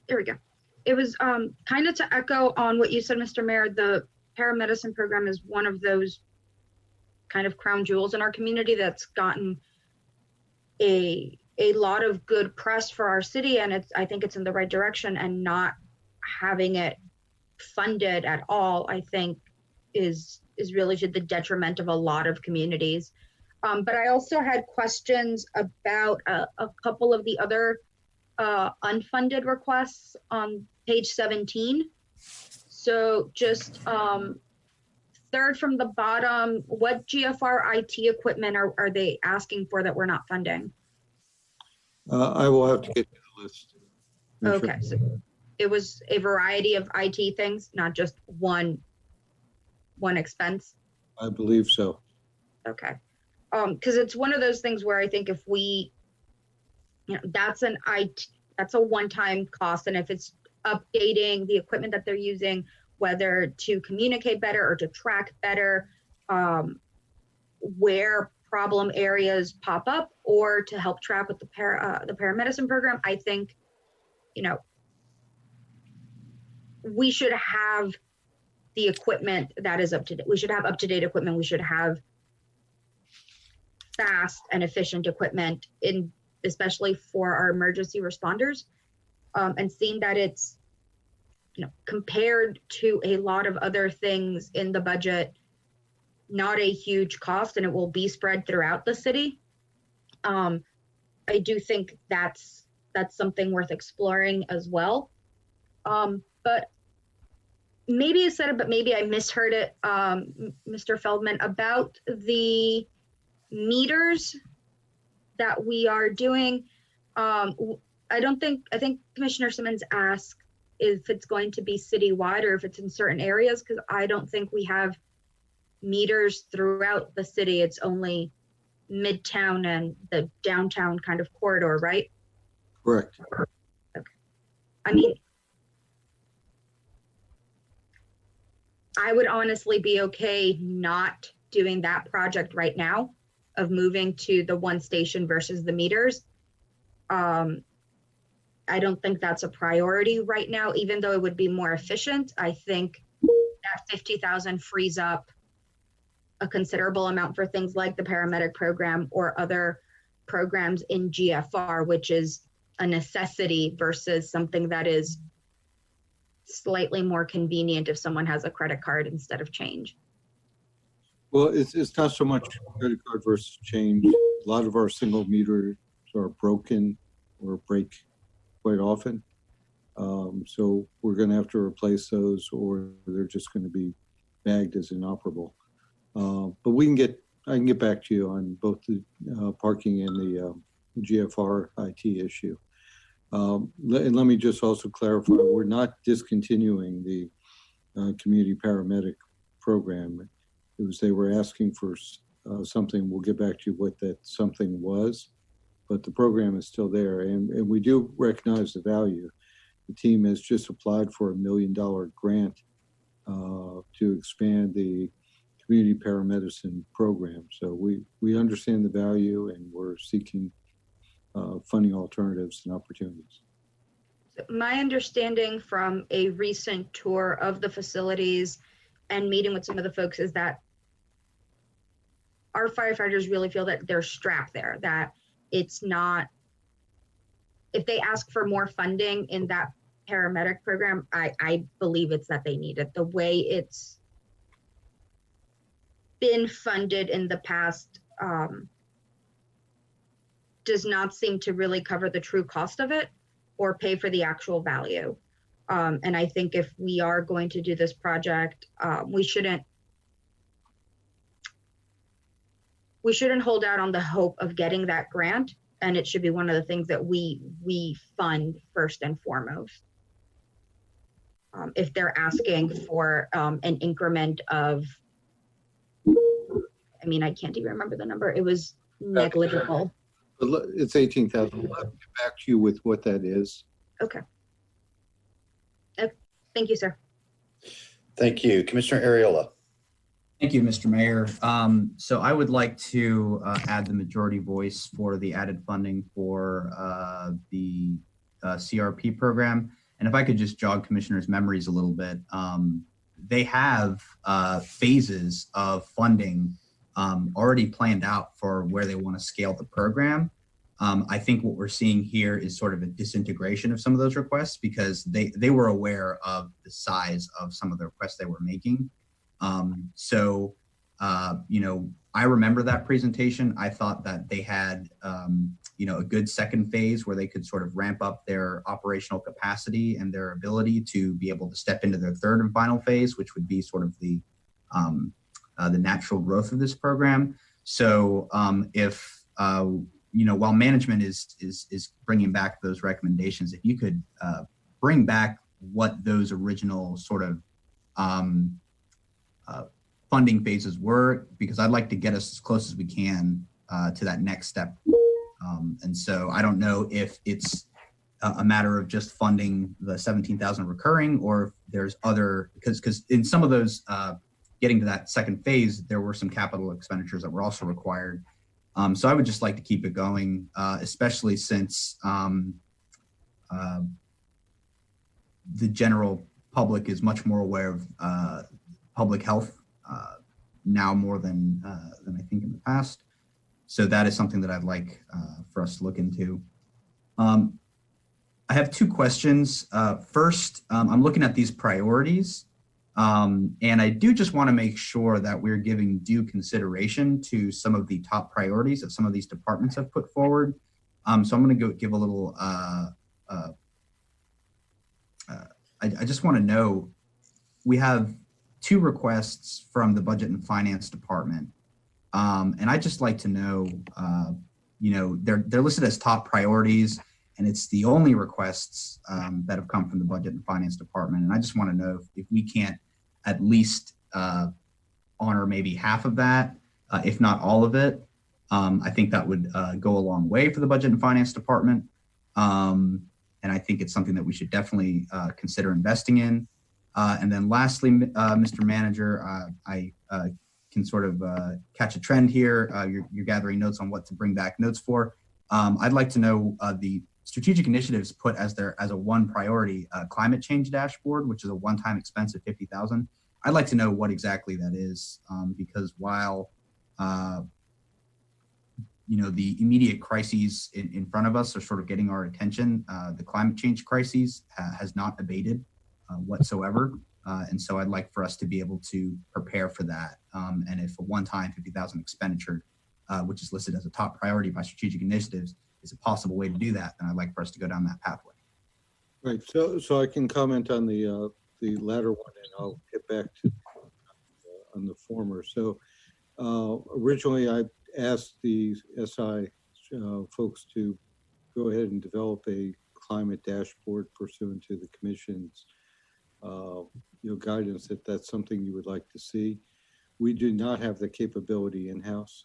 There we go. It was kind of to echo on what you said, Mr. Mayor. The paramedicine program is one of those kind of crown jewels in our community that's gotten a lot of good press for our city, and I think it's in the right direction. And not having it funded at all, I think, is really to the detriment of a lot of communities. But I also had questions about a couple of the other unfunded requests on page 17. So just third from the bottom, what GFR IT equipment are they asking for that we're not funding? I will have to get to the list. Okay, so it was a variety of IT things, not just one expense? I believe so. Okay. Because it's one of those things where I think if we, that's a one-time cost, and if it's updating the equipment that they're using, whether to communicate better or to track better where problem areas pop up, or to help track with the paramedicine program, I think, we should have the equipment that is up to date. We should have up-to-date equipment. We should have fast and efficient equipment, especially for our emergency responders. And seeing that it's, compared to a lot of other things in the budget, not a huge cost, and it will be spread throughout the city. I do think that's something worth exploring as well. But maybe you said it, but maybe I misheard it, Mr. Feldman, about the meters that we are doing. I think Commissioner Simmons asked if it's going to be citywide or if it's in certain areas, because I don't think we have meters throughout the city. It's only Midtown and the downtown kind of corridor, right? Correct. Okay. I mean, I would honestly be okay not doing that project right now, of moving to the one station versus the meters. I don't think that's a priority right now, even though it would be more efficient. I think that 50,000 frees up a considerable amount for things like the paramedic program or other programs in GFR, which is a necessity versus something that is slightly more convenient if someone has a credit card instead of change. Well, it's not so much credit card versus change. A lot of our single meters are broken or break quite often. So we're going to have to replace those, or they're just going to be bagged as inoperable. But I can get back to you on both the parking and the GFR IT issue. And let me just also clarify, we're not discontinuing the community paramedic program. It was, they were asking for something. We'll get back to you what that something was, but the program is still there, and we do recognize the value. The team has just applied for $1 million grant to expand the community paramedicine program. So we understand the value, and we're seeking funding alternatives and opportunities. My understanding from a recent tour of the facilities and meeting with some of the folks is that our firefighters really feel that they're strapped there, that it's not, if they ask for more funding in that paramedic program, I believe it's that they need it. The way it's been funded in the past does not seem to really cover the true cost of it or pay for the actual value. And I think if we are going to do this project, we shouldn't hold out on the hope of getting that grant, and it should be one of the things that we fund first and foremost. If they're asking for an increment of, I mean, I can't even remember the number. It was negligible. It's 18,000. I'll get back to you with what that is. Okay. Thank you, sir. Thank you. Commissioner Ariola. Thank you, Mr. Mayor. So I would like to add the majority voice for the added funding for the CRP program. And if I could just jog commissioners' memories a little bit, they have phases of funding already planned out for where they want to scale the program. I think what we're seeing here is sort of a disintegration of some of those requests because they were aware of the size of some of the requests they were making. I remember that presentation. I thought that they had, a good second phase where they could sort of ramp up their operational capacity and their ability to be able to step into their third and final phase, which would be sort of the natural growth of this program. So while management is bringing back those recommendations, if you could bring back what those original sort of funding phases were, because I'd like to get us as close as we can to that next step. And so I don't know if it's a matter of just funding the 17,000 recurring, or if there's other, because in some of those, getting to that second phase, there were some capital expenditures that were also required. So I would just like to keep it going, especially since the general public is much more aware of public health now more than I think in the past. So that is something that I'd like for us to look into. I have two questions. First, I'm looking at these priorities, and I do just want to make sure that we're giving due consideration to some of the top priorities that some of these departments have put forward. So I'm going to give a little, I just want to know, we have two requests from the Budget and Finance Department. And I'd just like to know, they're listed as top priorities, and it's the only requests that have come from the Budget and Finance Department. And I just want to know if we can't at least honor maybe half of that, if not all of it. I think that would go a long way for the Budget and Finance Department. And I think it's something that we should definitely consider investing in. And then lastly, Mr. Manager, I can sort of catch a trend here. You're gathering notes on what to bring back notes for. I'd like to know the strategic initiatives put as a one priority climate change dashboard, which is a one-time expense of $50,000. I'd like to know what exactly that is, because while the immediate crises in front of us are sort of getting our attention, the climate change crisis has not abated whatsoever. And so I'd like for us to be able to prepare for that. And if a one-time $50,000 expenditure, which is listed as a top priority by strategic initiatives, is a possible way to do that, then I'd like for us to go down that pathway. Right. So I can comment on the latter one, and I'll get back to on the former. So originally, I asked the SI folks to go ahead and develop a climate dashboard pursuant to the commission's guidance that that's something you would like to see. We do not have the capability in-house.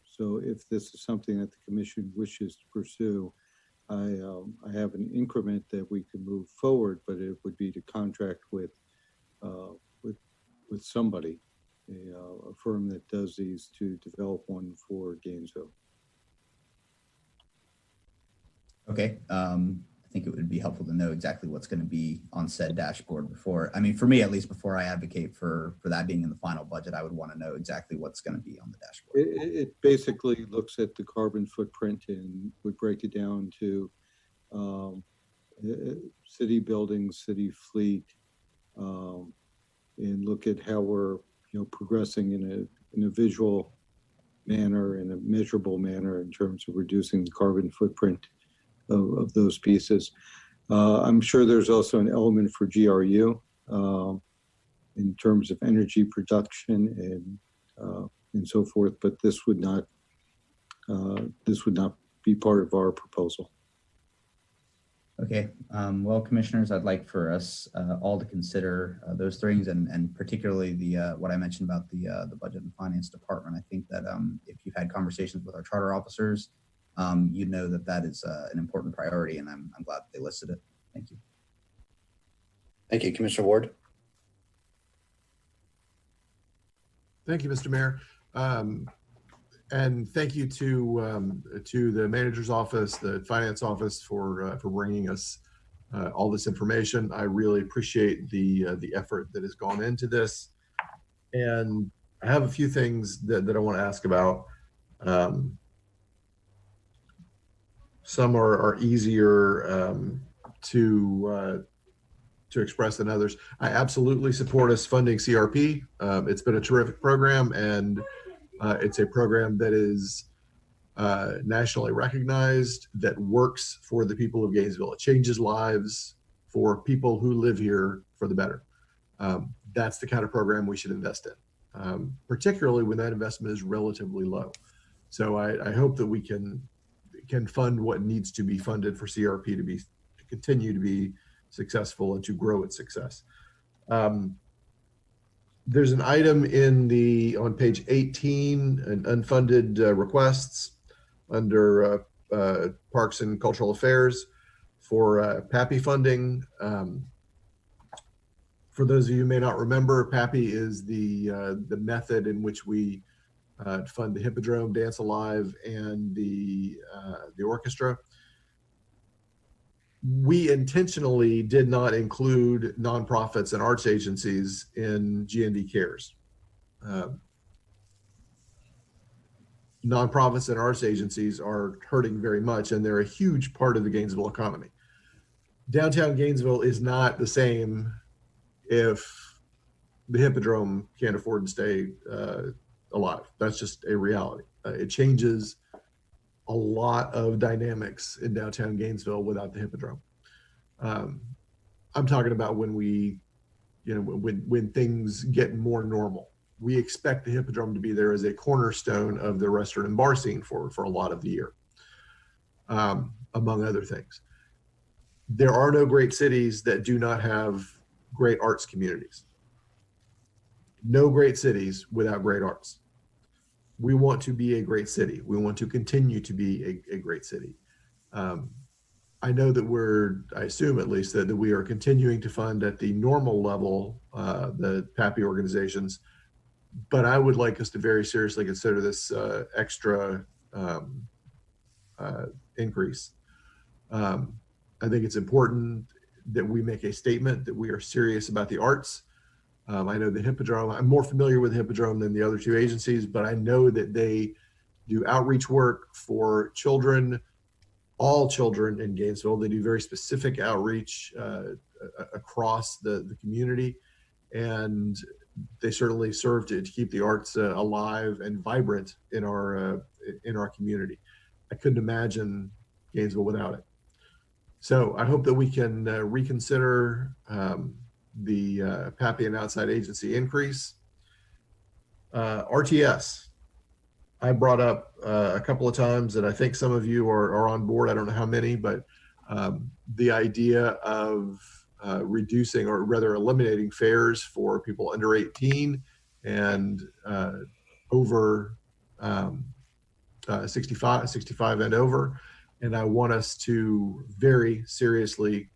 So if this is something that the commission wishes to pursue, I have an increment that we can move forward, but it would be to contract with with somebody, a firm that does these, to develop one for Gainesville. Okay. I think it would be helpful to know exactly what's going to be on said dashboard before. I mean, for me, at least, before I advocate for that being in the final budget, I would want to know exactly what's going to be on the dashboard. It basically looks at the carbon footprint and would break it down to city buildings, city fleet, and look at how we're progressing in a visual manner, in a measurable manner, in terms of reducing the carbon footprint of those pieces. I'm sure there's also an element for GRU in terms of energy production and so forth, but this would not be part of our proposal. Okay. Well, commissioners, I'd like for us all to consider those things, and particularly the what I mentioned about the budget and finance department. I think that if you've had conversations with our charter officers, you know that is an important priority, and I'm glad that they listed it. Thank you. Thank you, Commissioner Ward. Thank you, Mr. Mayor. And thank you to the manager's office, the finance office, for bringing us all this information. I really appreciate the effort that has gone into this. And I have a few things that I want to ask about. Some are easier to express than others. I absolutely support us funding CRP. It's been a terrific program, and it's a program that is nationally recognized, that works for the people of Gainesville. It changes lives for people who live here for the better. That's the kind of program we should invest in, particularly when that investment is relatively low. So I hope that we can fund what needs to be funded for CRP to continue to be successful and to grow its success. There's an item on page 18, an unfunded requests under Parks and Cultural Affairs for PAPI funding. For those of you who may not remember, PAPI is the method in which we fund the Hippodrome, Dance Alive, and the orchestra. We intentionally did not include nonprofits and arts agencies in GNV Cares. Nonprofits and arts agencies are hurting very much, and they're a huge part of the Gainesville economy. Downtown Gainesville is not the same if the Hippodrome can't afford to stay alive. That's just a reality. It changes a lot of dynamics in downtown Gainesville without the Hippodrome. I'm talking about when when things get more normal. We expect the Hippodrome to be there as a cornerstone of the restaurant and bar scene for a lot of the year, among other things. There are no great cities that do not have great arts communities. No great cities without great arts. We want to be a great city. We want to continue to be a great city. I know that I assume at least that we are continuing to fund at the normal level, the PAPI organizations, but I would like us to very seriously consider this extra increase. I think it's important that we make a statement that we are serious about the arts. I know the Hippodrome, I'm more familiar with the Hippodrome than the other two agencies, but I know that they do outreach work for children, all children in Gainesville. They do very specific outreach across the community, and they certainly serve to keep the arts alive and vibrant in our community. I couldn't imagine Gainesville without it. So I hope that we can reconsider the PAPI and outside agency increase. RTS, I brought up a couple of times, and I think some of you are on board. I don't know how many, but the idea of reducing, or rather eliminating, fares for people under 18 and over 65 and over. And I want us to very seriously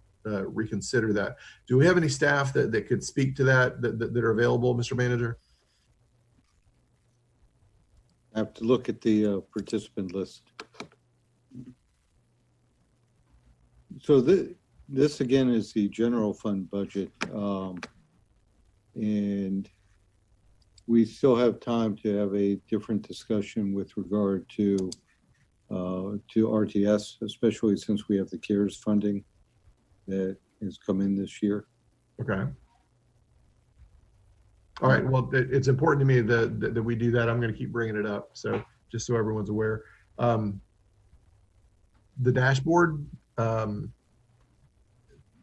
reconsider that. Do we have any staff that could speak to that are available, Mr. Manager? I have to look at the participant list. So this again is the general fund budget. And we still have time to have a different discussion with regard to RTS, especially since we have the CARES funding that has come in this year. Okay. All right. Well, it's important to me that we do that. I'm going to keep bringing it up. So just so everyone's aware, the dashboard,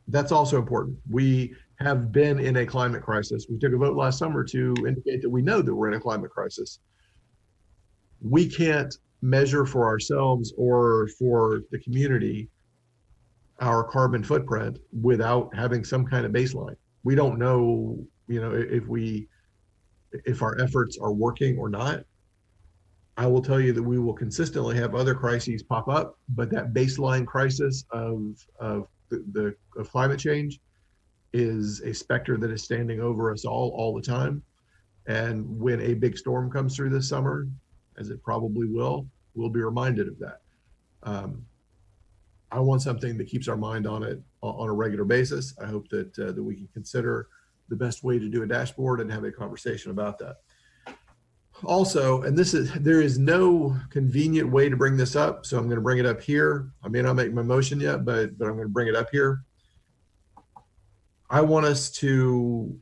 that's also important. We have been in a climate crisis. We took a vote last summer to indicate that we know that we're in a climate crisis. We can't measure for ourselves or for the community our carbon footprint without having some kind of baseline. We don't know, if our efforts are working or not. I will tell you that we will consistently have other crises pop up, but that baseline crisis of climate change is a specter that is standing over us all the time. And when a big storm comes through this summer, as it probably will, we'll be reminded of that. I want something that keeps our mind on it on a regular basis. I hope that we can consider the best way to do a dashboard and have a conversation about that. Also, and there is no convenient way to bring this up, so I'm going to bring it up here. I may not make my motion yet, but I'm going to bring it up here. I want us to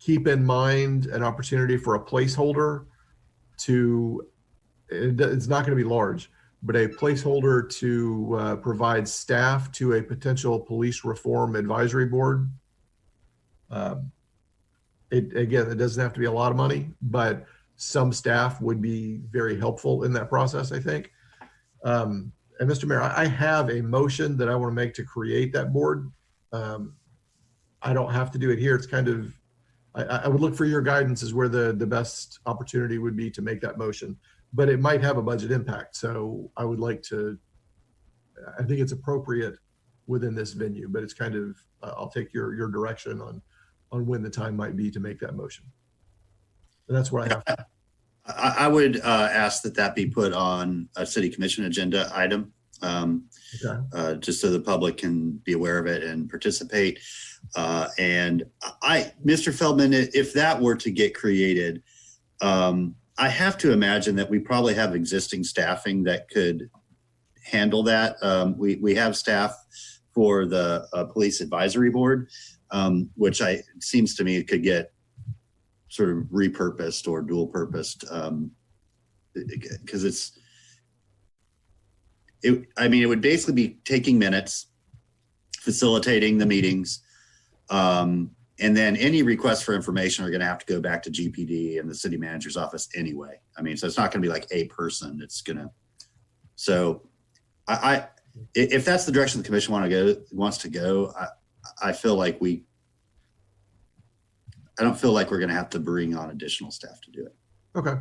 keep in mind an opportunity for a placeholder it's not going to be large, but a placeholder to provide staff to a potential police reform advisory board. Again, it doesn't have to be a lot of money, but some staff would be very helpful in that process, I think. And Mr. Mayor, I have a motion that I want to make to create that board. I don't have to do it here. It's kind of, I would look for your guidance as where the best opportunity would be to make that motion, but it might have a budget impact. So I would like to, I think it's appropriate within this venue, but it's kind of, I'll take your direction on when the time might be to make that motion. And that's what I have. I would ask that be put on a city commission agenda item, just so the public can be aware of it and participate. And Mr. Feldman, if that were to get created, I have to imagine that we probably have existing staffing that could handle that. We have staff for the police advisory board, which seems to me it could get sort of repurposed or dual purposed, because it would basically be taking minutes, facilitating the meetings, and then any requests for information are going to have to go back to GPD and the city manager's office anyway. So it's not going to be like a person. It's going to. So, if that's the direction the commission wants to go, I feel like I don't feel like we're going to have to bring on additional staff to do it. Okay.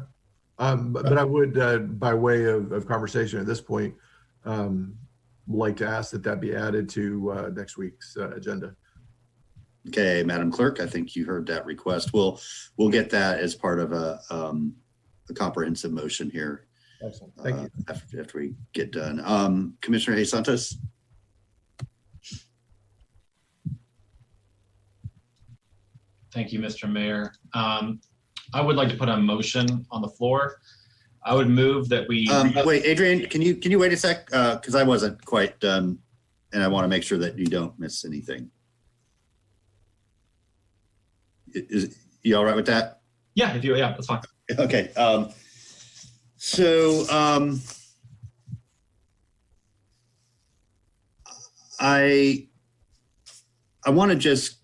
But I would, by way of conversation at this point, like to ask that be added to next week's agenda. Okay, Madam Clerk, I think you heard that request. We'll get that as part of a comprehensive motion here. Excellent. Thank you. After we get done. Commissioner Hayes Santos. Thank you, Mr. Mayor. I would like to put a motion on the floor. I would move that we. Wait, Adrian, can you wait a sec? Because I wasn't quite done, and I want to make sure that you don't miss anything. Is you all right with that? Yeah, that's fine. Okay. I want to just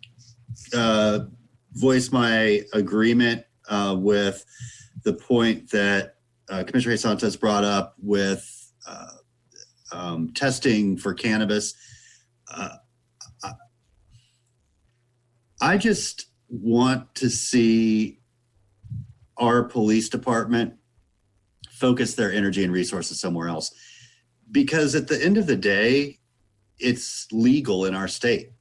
voice my agreement with the point that Commissioner Hayes Santos brought up with testing for cannabis. I just want to see our police department focus their energy and resources somewhere else, because at the end of the day, it's legal in our state.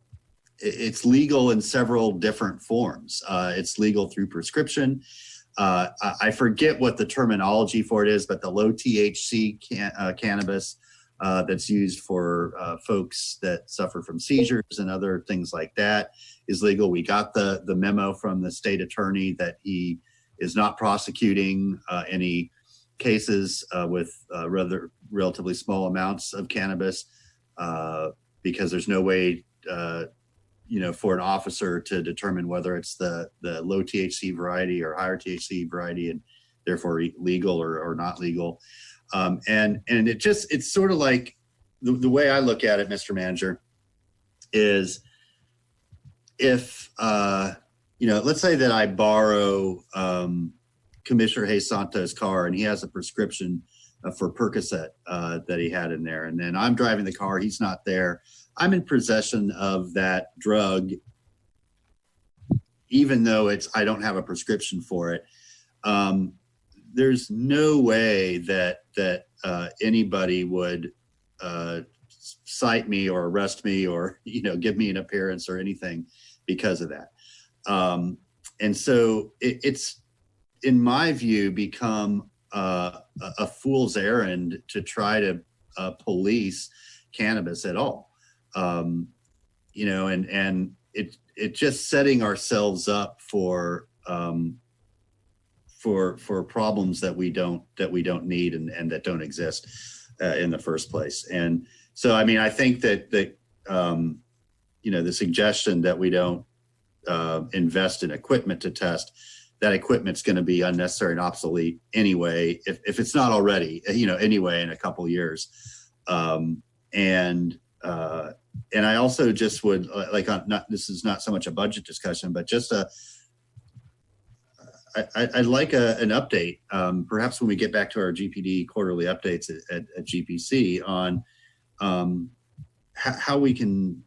It's legal in several different forms. It's legal through prescription. I forget what the terminology for it is, but the low THC cannabis that's used for folks that suffer from seizures and other things like that is legal. We got the memo from the state attorney that he is not prosecuting any cases with relatively small amounts of cannabis because there's no way for an officer to determine whether it's the low THC variety or higher THC variety and therefore legal or not legal. And it's sort of like the way I look at it, Mr. Manager, is if, let's say that I borrow Commissioner Hayes Santos' car and he has a prescription for Percocet that he had in there. And then I'm driving the car, he's not there. I'm in possession of that drug, even though I don't have a prescription for it. There's no way that anybody would cite me or arrest me or give me an appearance or anything because of that. And so it's, in my view, become a fool's errand to try to police cannabis at all. And it's just setting ourselves up for problems that we don't need and that don't exist in the first place. And so, I mean, I think that the suggestion that we don't invest in equipment to test, that equipment's going to be unnecessary and obsolete anyway, if it's not already, anyway, in a couple of years. And I also just would this is not so much a budget discussion, but just I'd like an update, perhaps when we get back to our GPD quarterly updates at GPC on how we can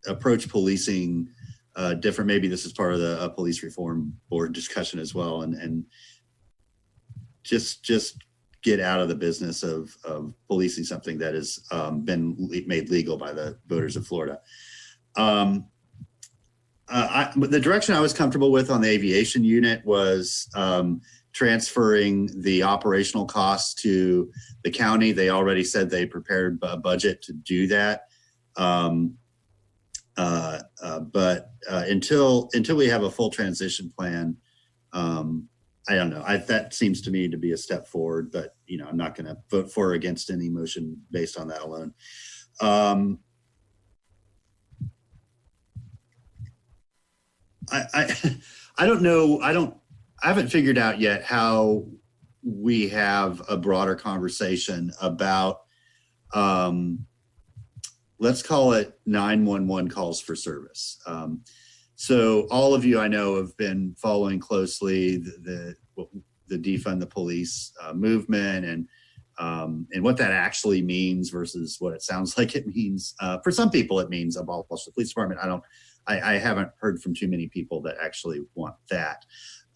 approach policing different. Maybe this is part of the police reform board discussion as well, and just get out of the business of policing something that has been made legal by the voters of Florida. The direction I was comfortable with on the aviation unit was transferring the operational costs to the county. They already said they prepared a budget to do that. But until we have a full transition plan, I don't know. That seems to me to be a step forward, but I'm not going to vote for or against any motion based on that alone. I don't know. I haven't figured out yet how we have a broader conversation about, let's call it 911 calls for service. So all of you I know have been following closely the defund the police movement and what that actually means versus what it sounds like it means. For some people, it means abolish the police department. I haven't heard from too many people that actually want that.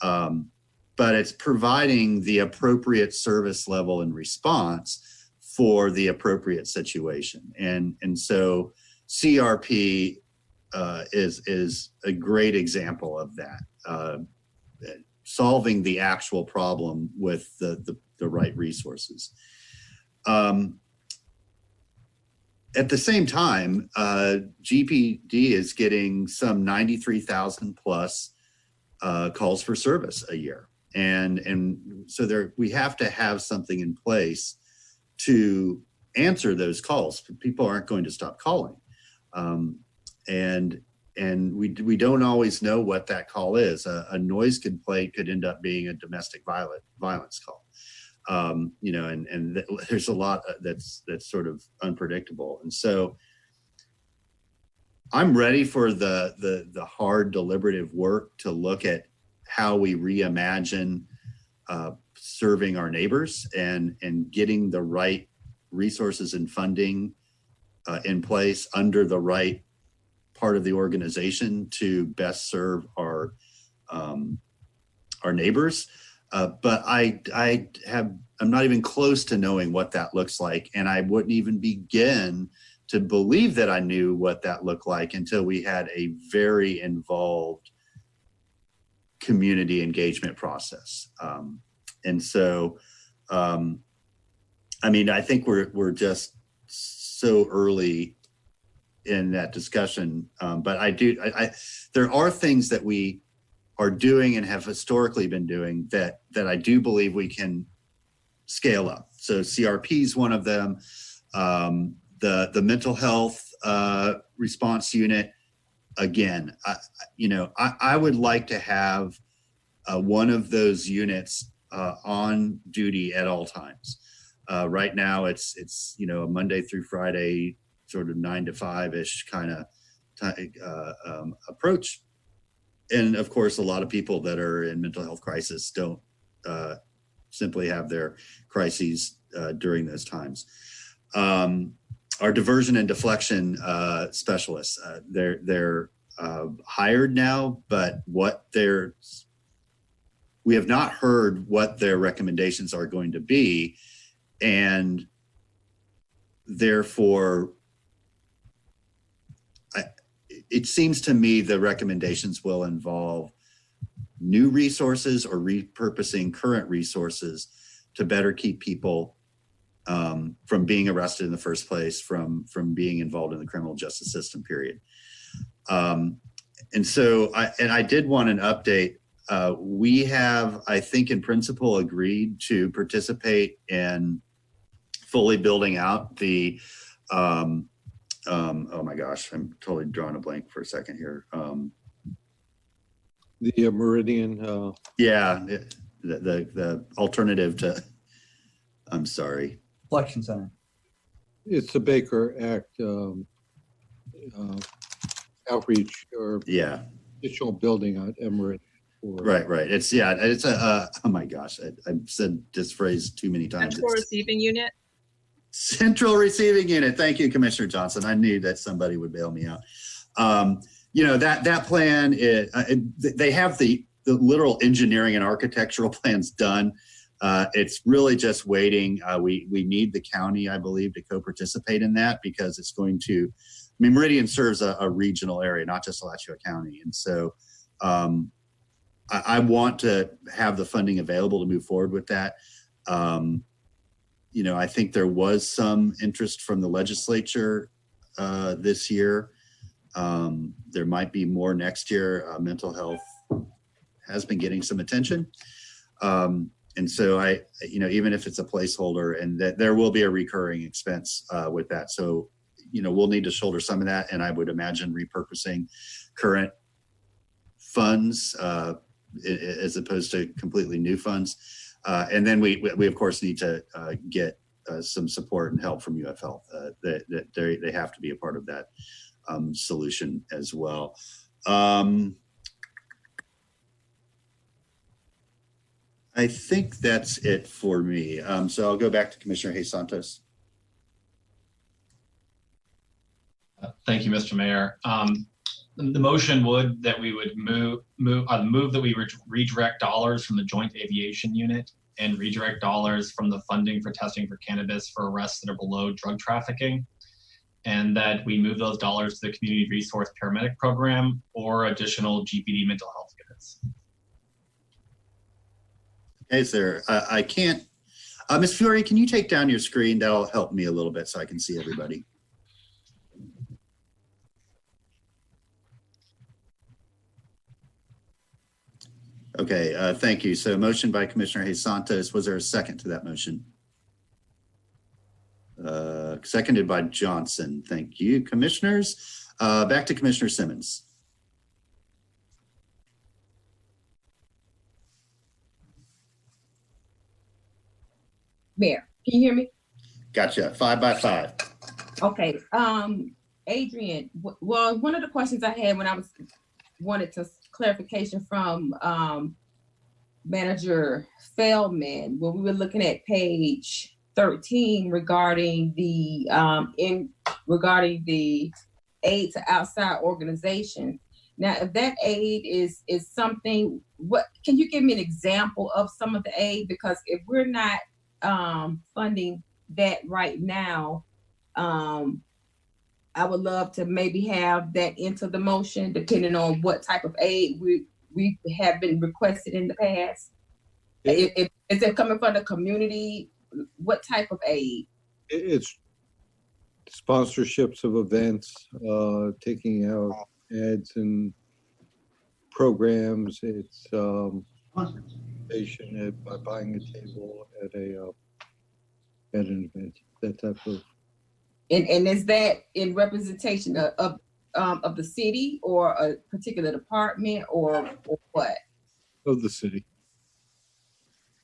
But it's providing the appropriate service level and response for the appropriate situation. And so CRP is a great example of that, solving the actual problem with the right resources. At the same time, GPD is getting some 93,000 plus calls for service a year. And so we have to have something in place to answer those calls. People aren't going to stop calling. And we don't always know what that call is. A noise complaint could end up being a domestic violence call. And there's a lot that's sort of unpredictable. And so I'm ready for the hard deliberative work to look at how we reimagine serving our neighbors and getting the right resources and funding in place under the right part of the organization to best serve our neighbors. But I'm not even close to knowing what that looks like, and I wouldn't even begin to believe that I knew what that looked like until we had a very involved community engagement process. And so, I mean, I think we're just so early in that discussion, but there are things that we are doing and have historically been doing that I do believe we can scale up. So CRP is one of them. The mental health response unit, again, I would like to have one of those units on duty at all times. Right now it's a Monday through Friday sort of 9 to 5-ish kind of approach. And of course, a lot of people that are in mental health crisis don't simply have their crises during those times. Our diversion and deflection specialists, they're hired now, but we have not heard what their recommendations are going to be. And therefore, it seems to me the recommendations will involve new resources or repurposing current resources to better keep people from being arrested in the first place, from being involved in the criminal justice system, period. And so I did want an update. We have, I think in principle, agreed to participate in fully building out the, oh my gosh, I'm totally drawing a blank for a second here. The Meridian. Yeah, the alternative to, I'm sorry. Collection Center. It's the Baker Act outreach or additional building on Emirate. Right. It's a, oh my gosh, I've said this phrase too many times. Central Receiving Unit. Central Receiving Unit. Thank you, Commissioner Johnson. I knew that somebody would bail me out. That plan, they have the literal engineering and architectural plans done. It's really just waiting. We need the county, I believe, to co-participate in that because it's going to, Meridian serves a regional area, not just Alachua County. And so I want to have the funding available to move forward with that. I think there was some interest from the legislature this year. There might be more next year. Mental health has been getting some attention. And so even if it's a placeholder, and that there will be a recurring expense with that. So, we'll need to shoulder some of that. And I would imagine repurposing current funds as opposed to completely new funds. And then we of course need to get some support and help from UF Health. They have to be a part of that solution as well. I think that's it for me. So I'll go back to Commissioner Hayes Santos. Thank you, Mr. Mayor. The motion would that we would move that we redirect dollars from the Joint Aviation Unit and redirect dollars from the funding for testing for cannabis for arrests that are below drug trafficking, and that we move those dollars to the Community Resource Paramedic Program or additional GPD mental health units. Hey, sir, I can't. Ms. Fiore, can you take down your screen? That'll help me a little bit so I can see everybody. Okay, thank you. So motion by Commissioner Hayes Santos. Was there a second to that motion? Seconded by Johnson. Thank you, commissioners. Back to Commissioner Simmons. Mayor, can you hear me? Gotcha. 5 by 5. Okay. Adrian, well, one of the questions I had when I wanted to clarification from Manager Feldman when we were looking at page 13 regarding the aid to outside organizations. Now, if that aid is something, what can you give me an example of some of the aid? Because if we're not funding that right now, I would love to maybe have that into the motion, depending on what type of aid we have been requested in the past. Is it coming from the community? What type of aid? It's sponsorships of events, taking out ads and programs. It's by buying a table at an event. That type of. And is that in representation of the city or a particular department or what? Of the city.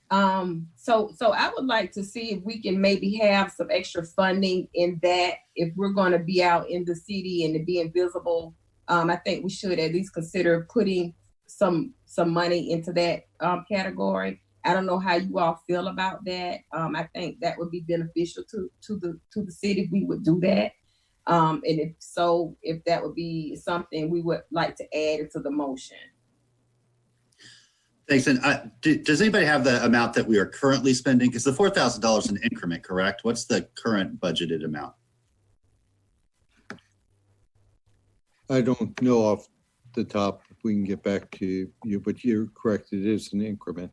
So I would like to see if we can maybe have some extra funding in that. If we're going to be out in the city and to be invisible, I think we should at least consider putting some money into that category. I don't know how you all feel about that. I think that would be beneficial to the city if we would do that. And if that would be something we would like to add into the motion. Thanks. And does anybody have the amount that we are currently spending? Because the $4,000 an increment, correct? What's the current budgeted amount? I don't know off the top. If we can get back to you, but you're correct. It is an increment.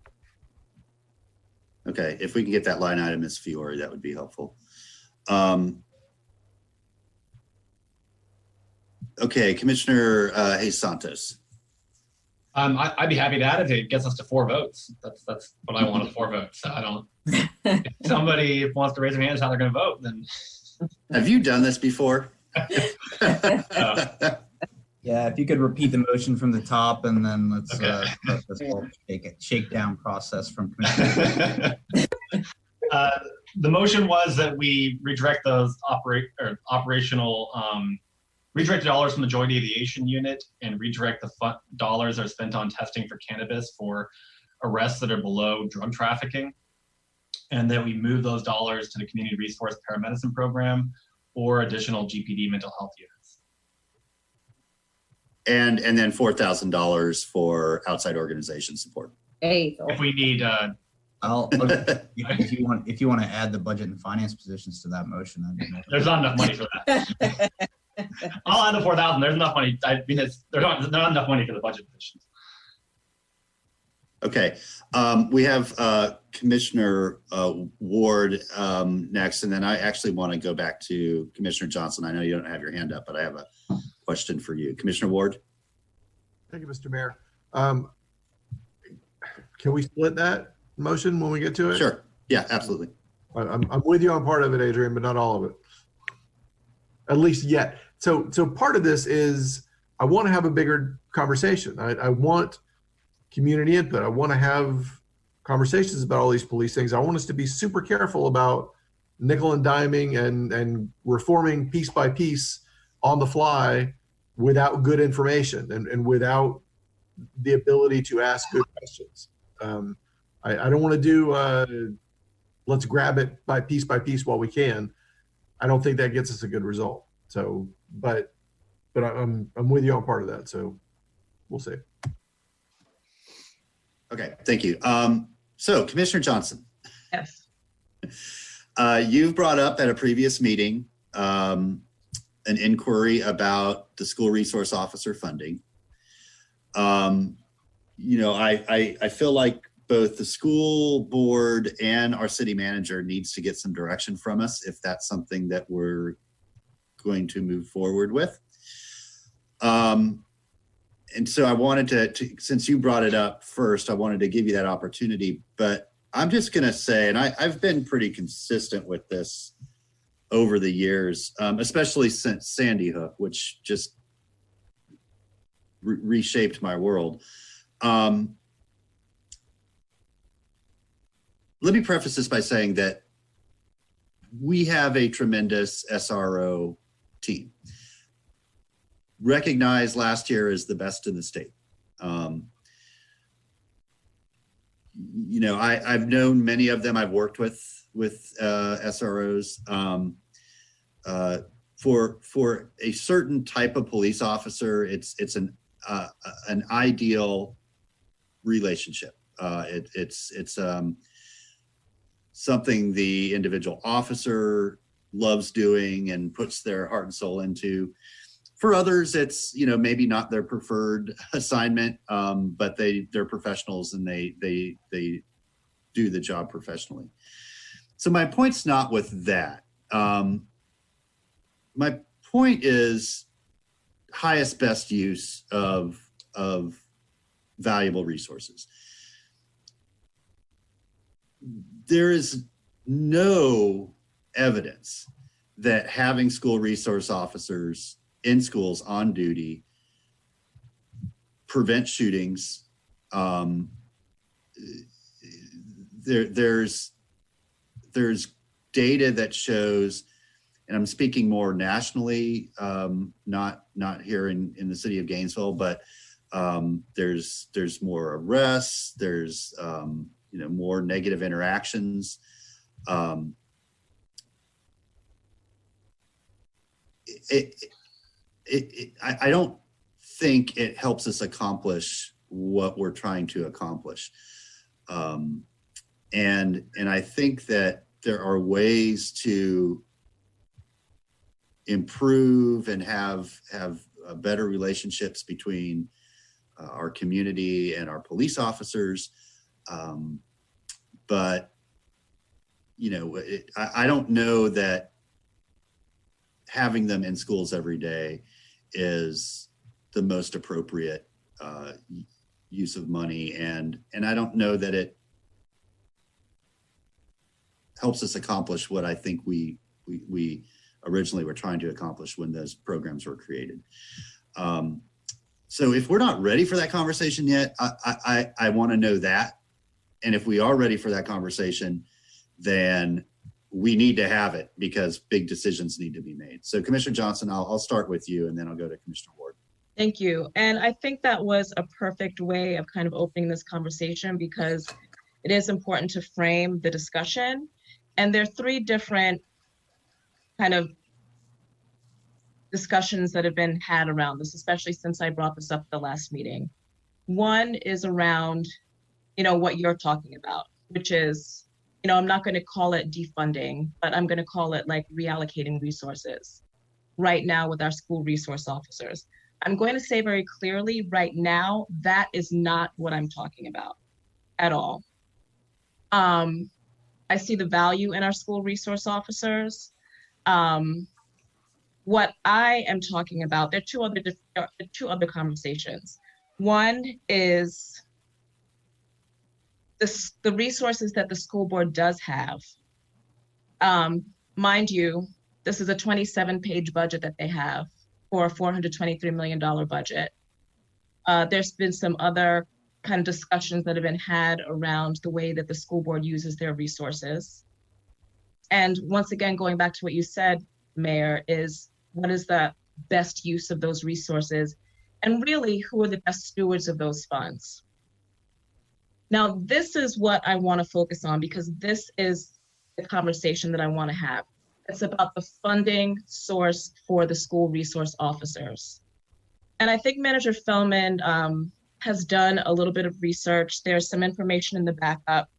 Okay, if we can get that line item as Fiore, that would be helpful. Okay, Commissioner Hayes Santos. I'd be happy to add it. It gets us to 4 votes. That's what I wanted, 4 votes. I don't. If somebody wants to raise their hand how they're going to vote, then. Have you done this before? Yeah, if you could repeat the motion from the top, and then let's start this whole shakedown process from Commissioner. The motion was that we redirect those operational redirect dollars from the Joint Aviation Unit and redirect the dollars that are spent on testing for cannabis for arrests that are below drug trafficking, and that we move those dollars to the Community Resource Paramedicine Program or additional GPD mental health units. And then $4,000 for outside organization support. Hey, if we need, if you want to add the budget and finance positions to that motion, there's not enough money for that. I'll add the 4,000. There's enough money. I mean, there's not enough money for the budget positions. Okay, we have Commissioner Ward next, and then I actually want to go back to Commissioner Johnson. I know you don't have your hand up, but I have a question for you. Commissioner Ward. Thank you, Mr. Mayor. Can we split that motion when we get to it? Sure. Yeah, absolutely. I'm with you on part of it, Adrian, but not all of it. At least yet. So part of this is I want to have a bigger conversation. I want community input. I want to have conversations about all these police things. I want us to be super careful about nickel and diming and reforming piece by piece on the fly without good information and without the ability to ask good questions. I don't want to do let's grab it by piece while we can. I don't think that gets us a good result. So, but I'm with you on part of that. So we'll see. Okay, thank you. So Commissioner Johnson. Yes. You've brought up at a previous meeting an inquiry about the school resource officer funding. You know, I feel like both the school board and our city manager needs to get some direction from us if that's something that we're going to move forward with. And so I wanted to, since you brought it up first, I wanted to give you that opportunity, but I'm just going to say, and I've been pretty consistent with this over the years, especially since Sandy Hook, which just reshaped my world. Let me preface this by saying that we have a tremendous SRO team. Recognized last year as the best in the state. You know, I've known many of them. I've worked with SROs. For a certain type of police officer, it's an ideal relationship. It's something the individual officer loves doing and puts their heart and soul into. For others, it's, you know, maybe not their preferred assignment, but they're professionals and they do the job professionally. So my point's not with that. My point is highest best use of valuable resources. There is no evidence that having school resource officers in schools on duty prevent shootings. There's data that shows, and I'm speaking more nationally, not here in the city of Gainesville, but there's more arrests, there's you know, more negative interactions. I don't think it helps us accomplish what we're trying to accomplish. And I think that there are ways to improve and have better relationships between our community and our police officers. But, you know, I don't know that having them in schools every day is the most appropriate use of money. And I don't know that it helps us accomplish what I think we originally were trying to accomplish when those programs were created. So if we're not ready for that conversation yet, I want to know that. And if we are ready for that conversation, then we need to have it because big decisions need to be made. So Commissioner Johnson, I'll start with you and then I'll go to Commissioner Ward. Thank you. And I think that was a perfect way of kind of opening this conversation because it is important to frame the discussion. And there are three different kind of discussions that have been had around this, especially since I brought this up at the last meeting. One is around, you know, what you're talking about, which is, you know, I'm not going to call it defunding, but I'm going to call it like reallocating resources right now with our school resource officers. I'm going to say very clearly right now, that is not what I'm talking about at all. I see the value in our school resource officers. What I am talking about, there are two other conversations. One is the resources that the school board does have. Mind you, this is a 27-page budget that they have for a $423 million budget. There's been some other kind of discussions that have been had around the way that the school board uses their resources. And once again, going back to what you said, Mayor, is what is the best use of those resources? And really, who are the best stewards of those funds? Now, this is what I want to focus on because this is the conversation that I want to have. It's about the funding source for the school resource officers. And I think Manager Feldman has done a little bit of research. There's some information in the backup.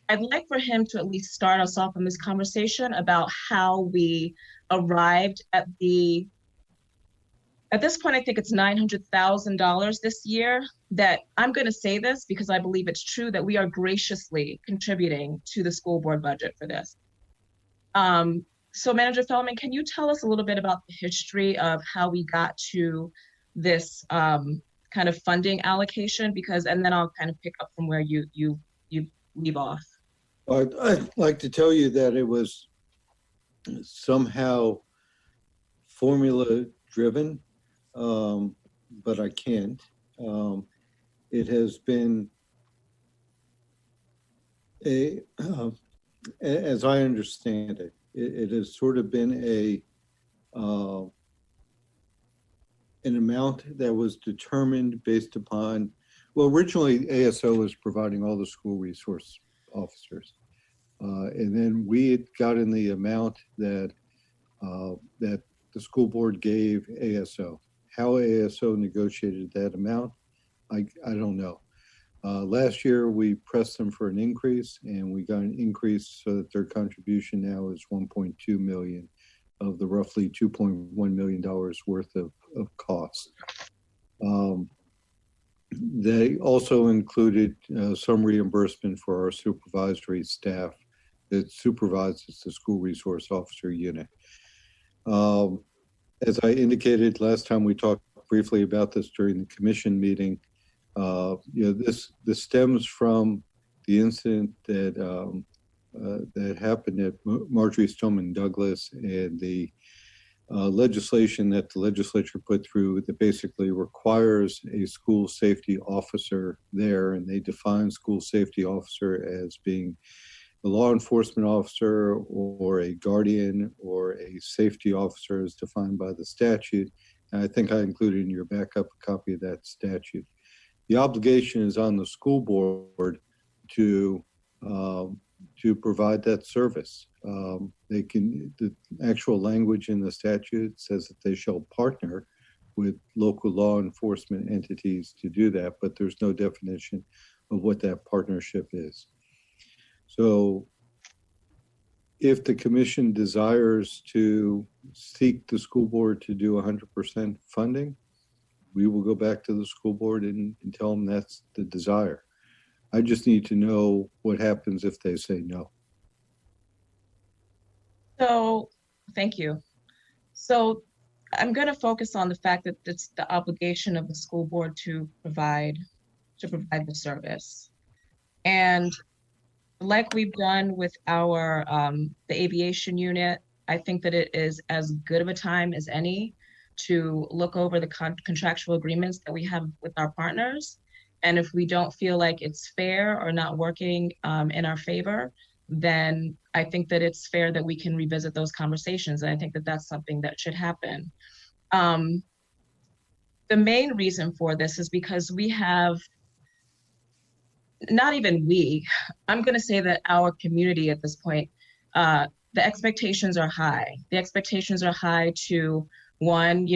I'd like for him to at least start us off in this conversation about how we arrived at this point, I think it's $900,000 this year that I'm going to say this because I believe it's true that we are graciously contributing to the school board budget for this. So Manager Feldman, can you tell us a little bit about the history of how we got to this kind of funding allocation? And then I'll kind of pick up from where you leave off. I'd like to tell you that it was somehow formula driven, but I can't. It has been as I understand it, it has sort of been an amount that was determined based upon, well, originally ASO was providing all the school resource officers. And then we had gotten the amount that that the school board gave ASO. How ASO negotiated that amount, I don't know. Last year, we pressed them for an increase, and we got an increase so that their contribution now is 1.2 million of the roughly $2.1 million worth of costs. They also included some reimbursement for our supervisory staff that supervises the school resource officer unit. As I indicated last time, we talked briefly about this during the commission meeting. This stems from the incident that happened at Marjorie Stoneman Douglas, and the legislation that the legislature put through that basically requires a school safety officer there, and they define school safety officer as being a law enforcement officer or a guardian or a safety officer as defined by the statute. And I think I included in your backup a copy of that statute. The obligation is on the school board to provide that service. The actual language in the statute says that they shall partner with local law enforcement entities to do that, but there's no definition of what that partnership is. So if the commission desires to seek the school board to do 100% funding, we will go back to the school board and tell them that's the desire. I just need to know what happens if they say no. So, thank you. So I'm going to focus on the fact that it's the obligation of the school board to provide the service. And like we've done with our the aviation unit, I think that it is as good of a time as any to look over the contractual agreements that we have with our partners. And if we don't feel like it's fair or not working in our favor, then I think that it's fair that we can revisit those conversations. And I think that that's something that should happen. The main reason for this is because we have, not even we, I'm going to say that our community at this point, the expectations are high. The expectations are high to, one,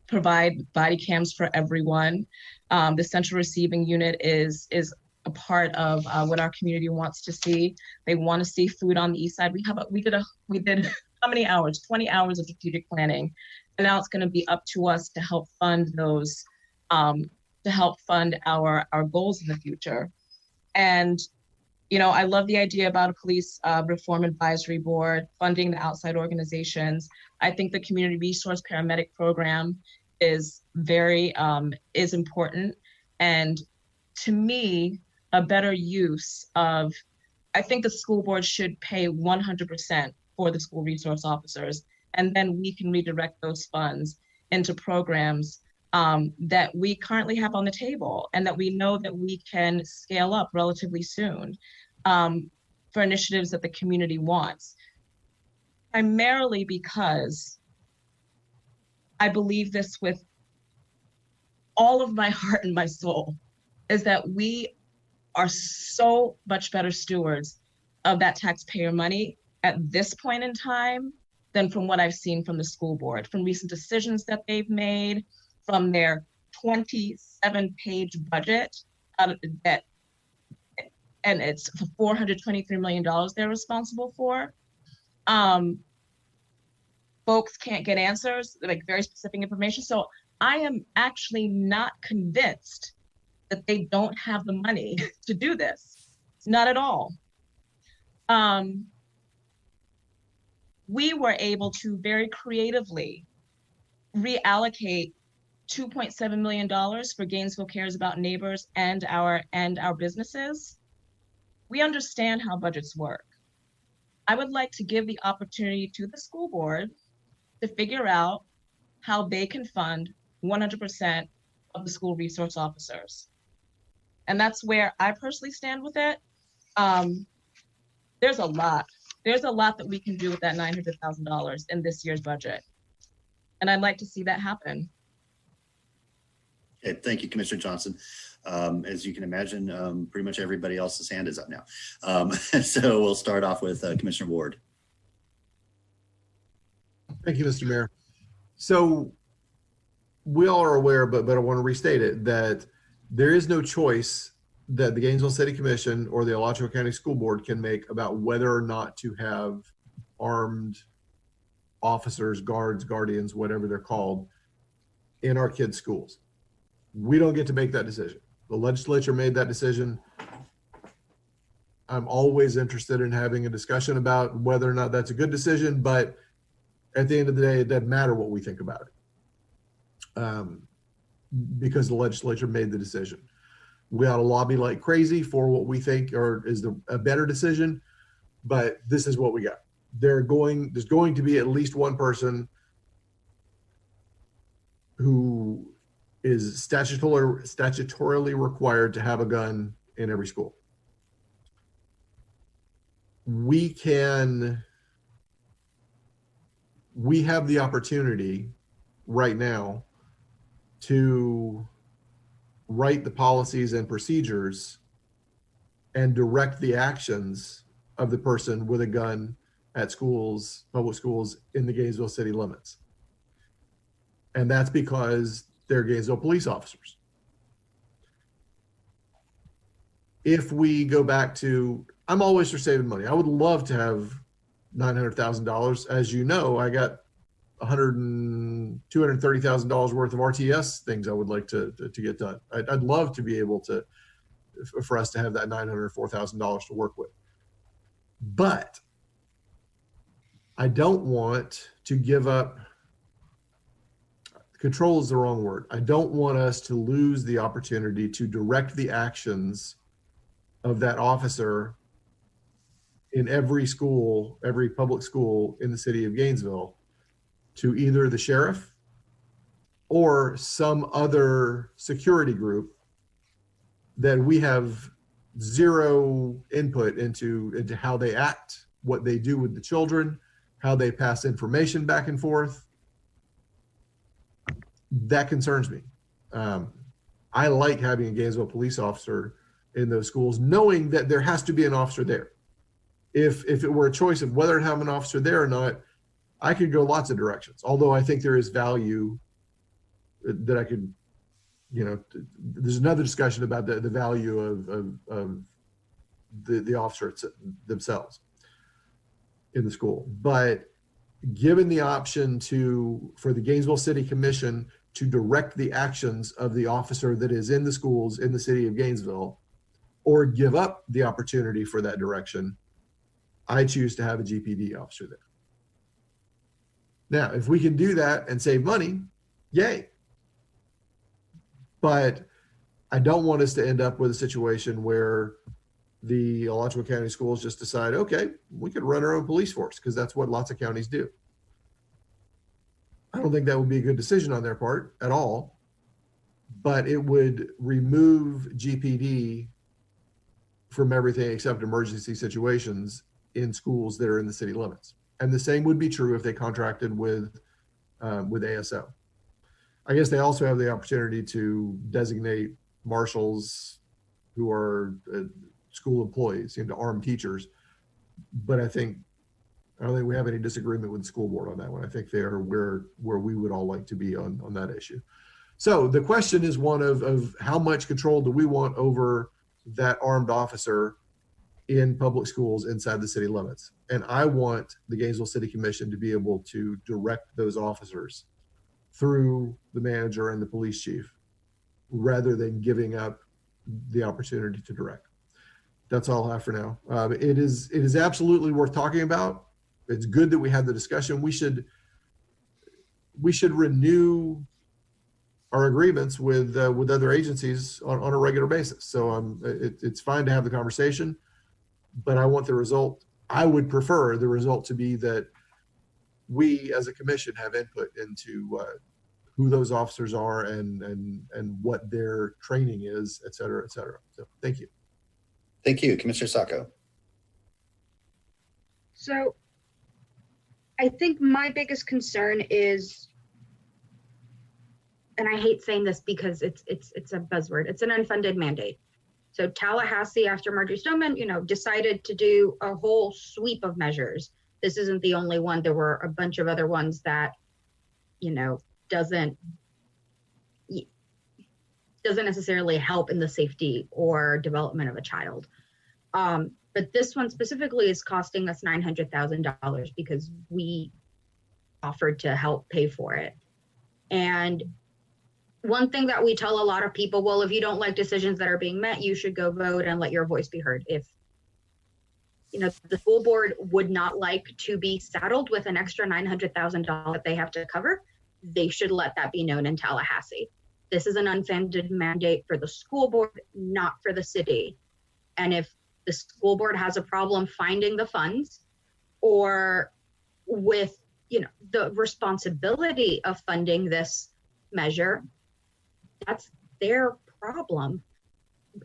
provide body cams for everyone. The central receiving unit is a part of what our community wants to see. They want to see food on the east side. We did how many hours? 20 hours of strategic planning, and now it's going to be up to us to help fund those, to help fund our goals in the future. And I love the idea about a police reform advisory board, funding the outside organizations. I think the community resource paramedic program is is important. And to me, a better use of, I think the school board should pay 100% for the school resource officers, and then we can redirect those funds into programs that we currently have on the table and that we know that we can scale up relatively soon for initiatives that the community wants. Primarily because I believe this with all of my heart and my soul, is that we are so much better stewards of that taxpayer money at this point in time than from what I've seen from the school board, from recent decisions that they've made, from their 27-page budget and it's $423 million they're responsible for. Folks can't get answers, like very specific information. So I am actually not convinced that they don't have the money to do this. Not at all. We were able to very creatively reallocate $2.7 million for Gainesville Cares About Neighbors and our businesses. We understand how budgets work. I would like to give the opportunity to the school board to figure out how they can fund 100% of the school resource officers. And that's where I personally stand with it. There's a lot that we can do with that $900,000 in this year's budget. And I'd like to see that happen. Okay, thank you, Commissioner Johnson. As you can imagine, pretty much everybody else's hand is up now. So we'll start off with Commissioner Ward. Thank you, Mr. Mayor. So we all are aware, but I want to restate it, that there is no choice that the Gainesville City Commission or the Alachua County School Board can make about whether or not to have armed officers, guards, guardians, whatever they're called, in our kids' schools. We don't get to make that decision. The legislature made that decision. I'm always interested in having a discussion about whether or not that's a good decision, but at the end of the day, it doesn't matter what we think about it, because the legislature made the decision. We ought to lobby like crazy for what we think is a better decision, but this is what we got. There's going to be at least one person who is statutorily required to have a gun in every school. We have the opportunity right now to write the policies and procedures and direct the actions of the person with a gun at schools, public schools in the Gainesville city limits. And that's because they're Gainesville police officers. If we go back to, I'm always for saving money. I would love to have $900,000. As you know, I got $230,000 worth of RTS things I would like to get done. I'd love to be able to, for us to have that $904,000 to work with. But I don't want to give up, control is the wrong word. I don't want us to lose the opportunity to direct the actions of that officer in every school, every public school in the city of Gainesville, to either the sheriff or some other security group that we have zero input into how they act, what they do with the children, how they pass information back and forth. That concerns me. I like having a Gainesville police officer in those schools, knowing that there has to be an officer there. If it were a choice of whether to have an officer there or not, I could go lots of directions. Although I think there is value that I could, there's another discussion about the value of the officers themselves in the school. But given the option for the Gainesville City Commission to direct the actions of the officer that is in the schools in the city of Gainesville, or give up the opportunity for that direction, I choose to have a GPD officer there. Now, if we can do that and save money, yay. But I don't want us to end up with a situation where the Alachua County schools just decide, okay, we could run our own police force, because that's what lots of counties do. I don't think that would be a good decision on their part at all, but it would remove GPD from everything except emergency situations in schools that are in the city limits. And the same would be true if they contracted with ASO. I guess they also have the opportunity to designate marshals who are school employees, to armed teachers. But I don't think we have any disagreement with the school board on that one. I think they are where we would all like to be on that issue. So the question is one of how much control do we want over that armed officer in public schools inside the city limits? And I want the Gainesville City Commission to be able to direct those officers through the manager and the police chief, rather than giving up the opportunity to direct. That's all I have for now. It is absolutely worth talking about. It's good that we had the discussion. We should renew our agreements with other agencies on a regular basis. So it's fine to have the conversation, but I want the result. I would prefer the result to be that we as a commission have input into who those officers are and what their training is, et cetera, et cetera. So thank you. Thank you, Commissioner Sacco. So I think my biggest concern is, and I hate saying this because it's a buzzword, it's an unfunded mandate. So Tallahassee, after Marjorie Stoneman, decided to do a whole sweep of measures. This isn't the only one. There were a bunch of other ones that, doesn't necessarily help in the safety or development of a child. But this one specifically is costing us $900,000 because we offered to help pay for it. And one thing that we tell a lot of people, well, if you don't like decisions that are being met, you should go vote and let your voice be heard. If, you know, the school board would not like to be saddled with an extra $900,000 that they have to cover, they should let that be known in Tallahassee. This is an unfunded mandate for the school board, not for the city. And if the school board has a problem finding the funds or with, you know, the responsibility of funding this measure, that's their problem.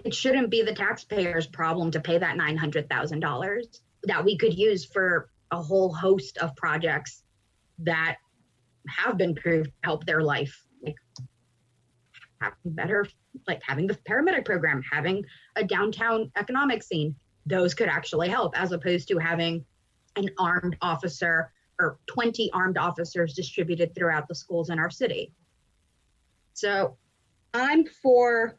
It shouldn't be the taxpayer's problem to pay that $900,000 that we could use for a whole host of projects that have been proved to help their life, like having better, like having the paramedic program, having a downtown economic scene. Those could actually help, as opposed to having an armed officer or 20 armed officers distributed throughout the schools in our city. So I'm for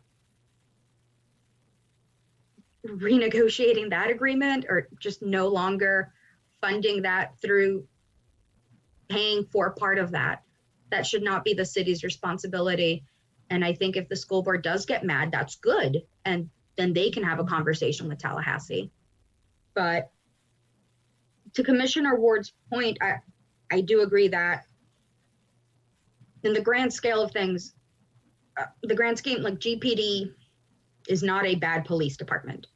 renegotiating that agreement, or just no longer funding that through paying for part of that. That should not be the city's responsibility. And I think if the school board does get mad, that's good. And then they can have a conversation with Tallahassee. But to Commissioner Ward's point, I do agree that in the grand scale of things, the grand scheme, like GPD is not a bad police department.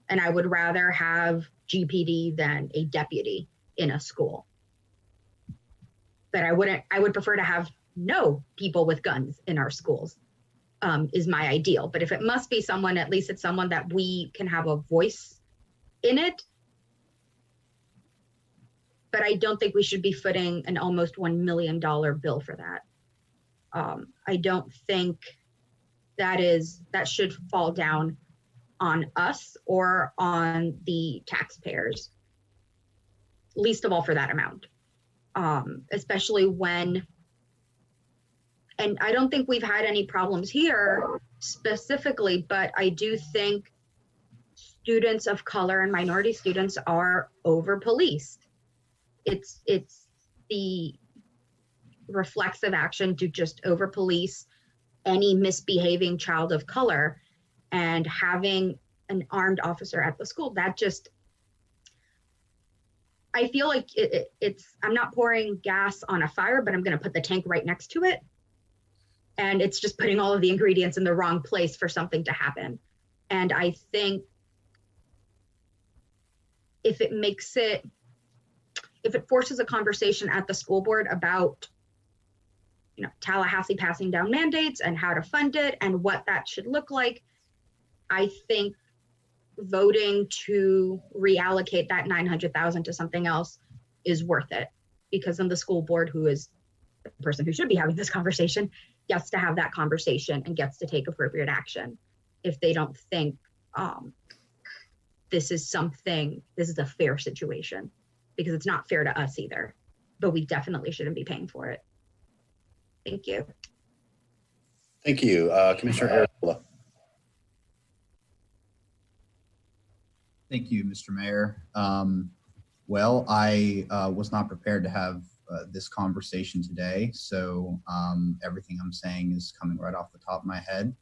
And I would rather have GPD than a deputy in a school. But I would prefer to have no people with guns in our schools, is my ideal. But if it must be someone, at least it's someone that we can have a voice in it. But I don't think we should be footing an almost $1 million bill for that. I don't think that should fall down on us or on the taxpayers, least of all for that amount. Especially when, and I don't think we've had any problems here specifically, but I do think students of color and minority students are over-policed. It's the reflexive action to just over-police any misbehaving child of color, and having an armed officer at the school, that just, I feel like I'm not pouring gas on a fire, but I'm going to put the tank right next to it. And it's just putting all of the ingredients in the wrong place for something to happen. And I think if it forces a conversation at the school board about, you know, Tallahassee passing down mandates and how to fund it and what that should look like, I think voting to reallocate that $900,000 to something else is worth it, because then the school board, who is the person who should be having this conversation, gets to have that conversation and gets to take appropriate action if they don't think this is a fair situation, because it's not fair to us either, but we definitely shouldn't be paying for it. Thank you. Thank you. Commissioner Aragola. Thank you, Mr. Mayor. Well, I was not prepared to have this conversation today, so everything I'm saying is coming right off the top of my head.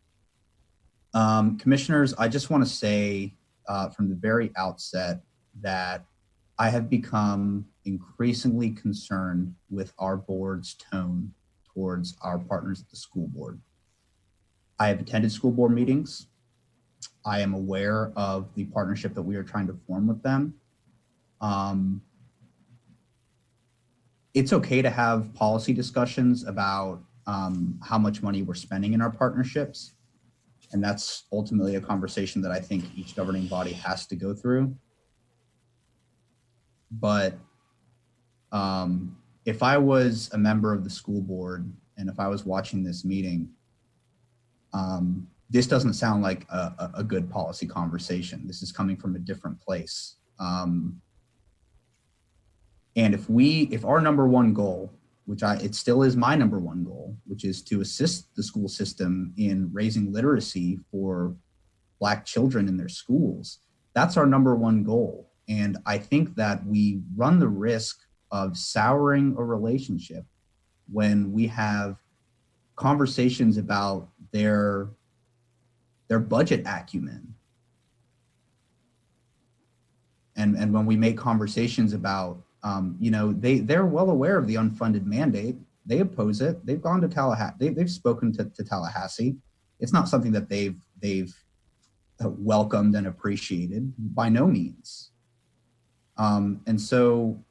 Commissioners, I just want to say from the very outset that I have become increasingly concerned with our board's tone towards our partners at the school board. I have attended school board meetings. I am aware of the partnership that we are trying to form with them. It's okay to have policy discussions about how much money we're spending in our partnerships. And that's ultimately a conversation that I think each governing body has to go through. But if I was a member of the school board and if I was watching this meeting, this doesn't sound like a good policy conversation. This is coming from a different place. And if our number one goal, which it still is my number one goal, which is to assist the school system in raising literacy for Black children in their schools. That's our number one goal. And I think that we run the risk of souring a relationship when we have conversations about their budget acumen. And when we make conversations about, they're well aware of the unfunded mandate. They oppose it. They've gone to Tallahassee. They've spoken to Tallahassee. It's not something that they've welcomed and appreciated by no means. And so,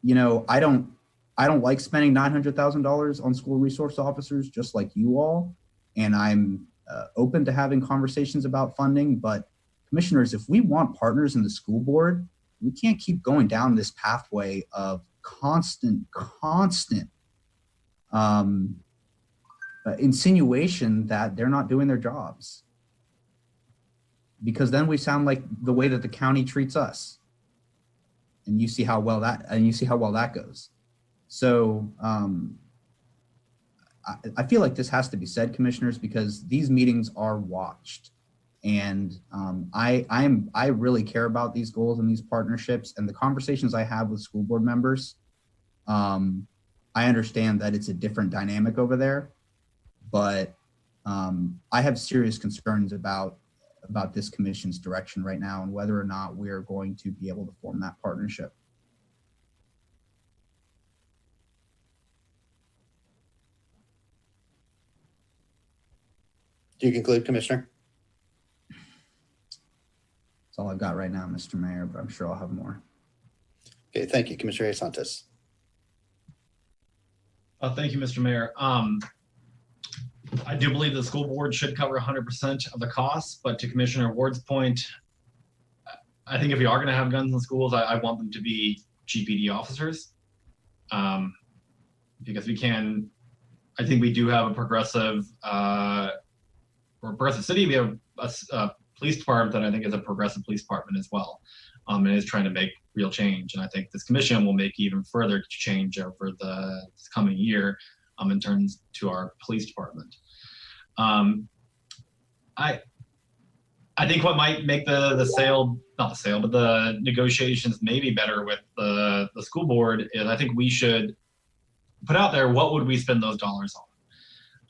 I don't like spending $900,000 on school resource officers, just like you all. And I'm open to having conversations about funding, but commissioners, if we want partners in the school board, we can't keep going down this pathway of constant insinuation that they're not doing their jobs. Because then we sound like the way that the county treats us. And you see how well that goes. So I feel like this has to be said, commissioners, because these meetings are watched. And I really care about these goals and these partnerships and the conversations I have with school board members. I understand that it's a different dynamic over there, but I have serious concerns about this commission's direction right now and whether or not we are going to be able to form that partnership. Do you conclude, Commissioner? That's all I've got right now, Mr. Mayor, but I'm sure I'll have more. Okay, thank you, Commissioner Santos. Thank you, Mr. Mayor. I do believe the school board should cover 100% of the costs, but to Commissioner Ward's point, I think if we are going to have guns in schools, I want them to be GPD officers, because I think we do have a progressive city. We have a police department that I think is a progressive police department as well, and is trying to make real change. And I think this commission will make even further change over this coming year in terms to our police department. I think what might make the negotiations maybe better with the school board is I think we should put out there, what would we spend those dollars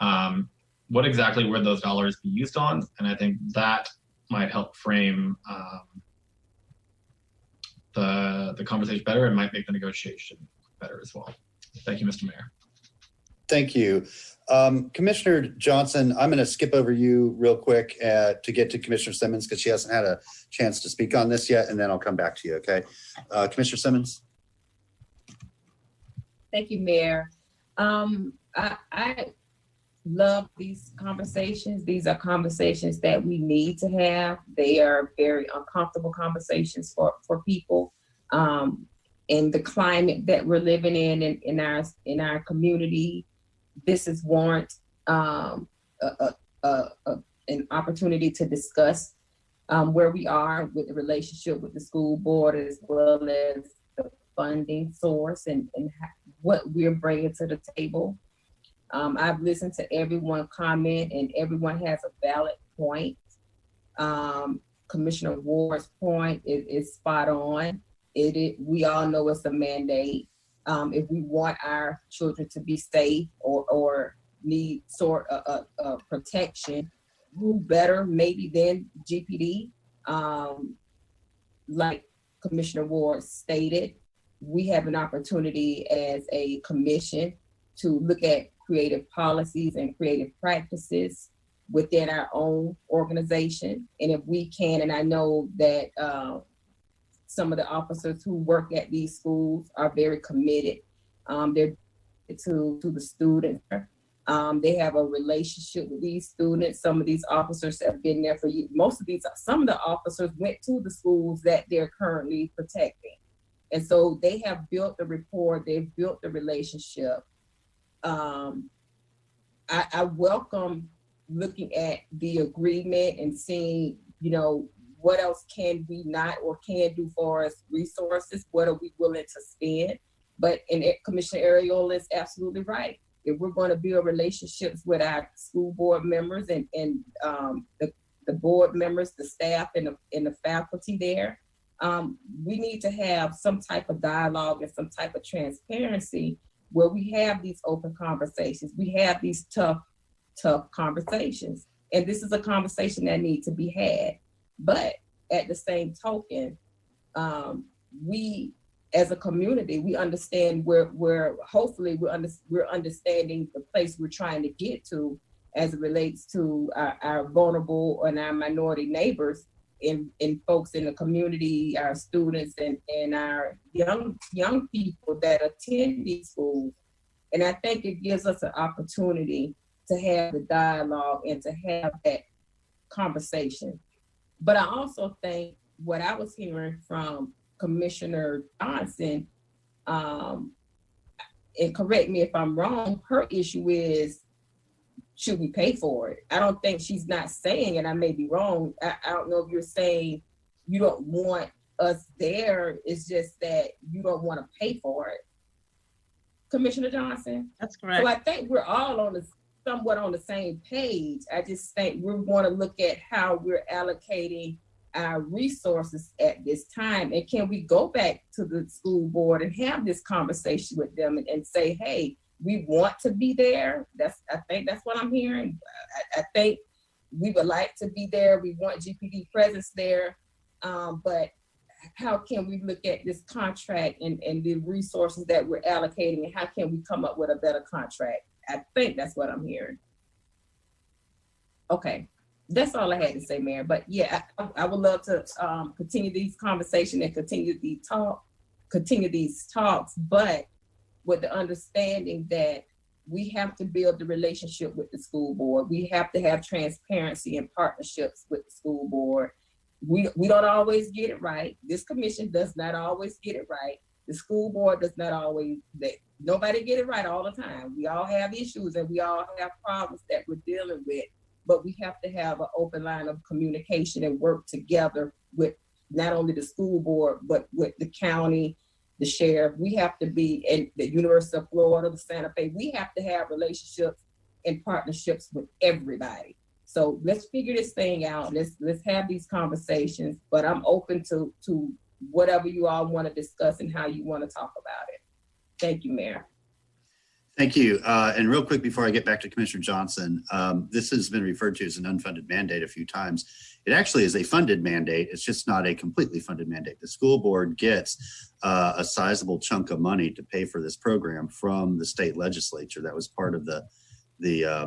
on? What exactly would those dollars be used on? And I think that might help frame the conversation better and might make the negotiation better as well. Thank you, Mr. Mayor. Thank you. Commissioner Johnson, I'm going to skip over you real quick to get to Commissioner Simmons because she hasn't had a chance to speak on this yet, and then I'll come back to you, okay? Commissioner Simmons? Thank you, Mayor. I love these conversations. These are conversations that we need to have. They are very uncomfortable conversations for people. In the climate that we're living in our community, this is warrant an opportunity to discuss where we are with the relationship with the school board, as well as the funding source and what we're bringing to the table. I've listened to everyone comment, and everyone has a valid point. Commissioner Ward's point is spot on. We all know it's a mandate. If we want our children to be safe or need sort of protection, who better maybe than GPD? Like Commissioner Ward stated, we have an opportunity as a commission to look at creative policies and creative practices within our own organization. And if we can, and I know that some of the officers who work at these schools are very committed. They're to the students. They have a relationship with these students. Some of these officers have been there for years. Some of the officers went to the schools that they're currently protecting. And so they have built the rapport, they've built the relationship. I welcome looking at the agreement and seeing, what else can we not or can do for us resources? What are we willing to spend? But Commissioner Ariola is absolutely right. If we're going to build relationships with our school board members and the board members, the staff, and the faculty there, we need to have some type of dialogue and some type of transparency where we have these open conversations. We have these tough conversations. And this is a conversation that needs to be had. But at the same token, we as a community, we understand where hopefully we're understanding the place we're trying to get to as it relates to our vulnerable and our minority neighbors in folks in the community, our students and our young people that attend these schools. And I think it gives us an opportunity to have the dialogue and to have that conversation. But I also think what I was hearing from Commissioner Johnson, and correct me if I'm wrong, her issue is, should we pay for it? I don't think she's not saying, and I may be wrong, I don't know if you're saying you don't want us there, it's just that you don't want to pay for it. Commissioner Johnson? That's correct. So I think we're all somewhat on the same page. I just think we want to look at how we're allocating our resources at this time. And can we go back to the school board and have this conversation with them and say, hey, we want to be there. I think that's what I'm hearing. I think we would like to be there. We want GPD presence there. But how can we look at this contract and the resources that we're allocating, and how can we come up with a better contract? I think that's what I'm hearing. Okay, that's all I had to say, Mayor. But yeah, I would love to continue these conversations and continue these talks, but with the understanding that we have to build the relationship with the school board. We have to have transparency and partnerships with the school board. We don't always get it right. This commission does not always get it right. The school board does not always, nobody get it right all the time. We all have issues and we all have problems that we're dealing with, but we have to have an open line of communication and work together with not only the school board, but with the county, the sheriff. We have to be in the University of Florida, the Santa Fe. We have to have relationships and partnerships with everybody. So let's figure this thing out. Let's have these conversations, but I'm open to whatever you all want to discuss and how you want to talk about it. Thank you, Mayor. Thank you. And real quick, before I get back to Commissioner Johnson, this has been referred to as an unfunded mandate a few times. It actually is a funded mandate. It's just not a completely funded mandate. The school board gets a sizable chunk of money to pay for this program from the state legislature. That was part of the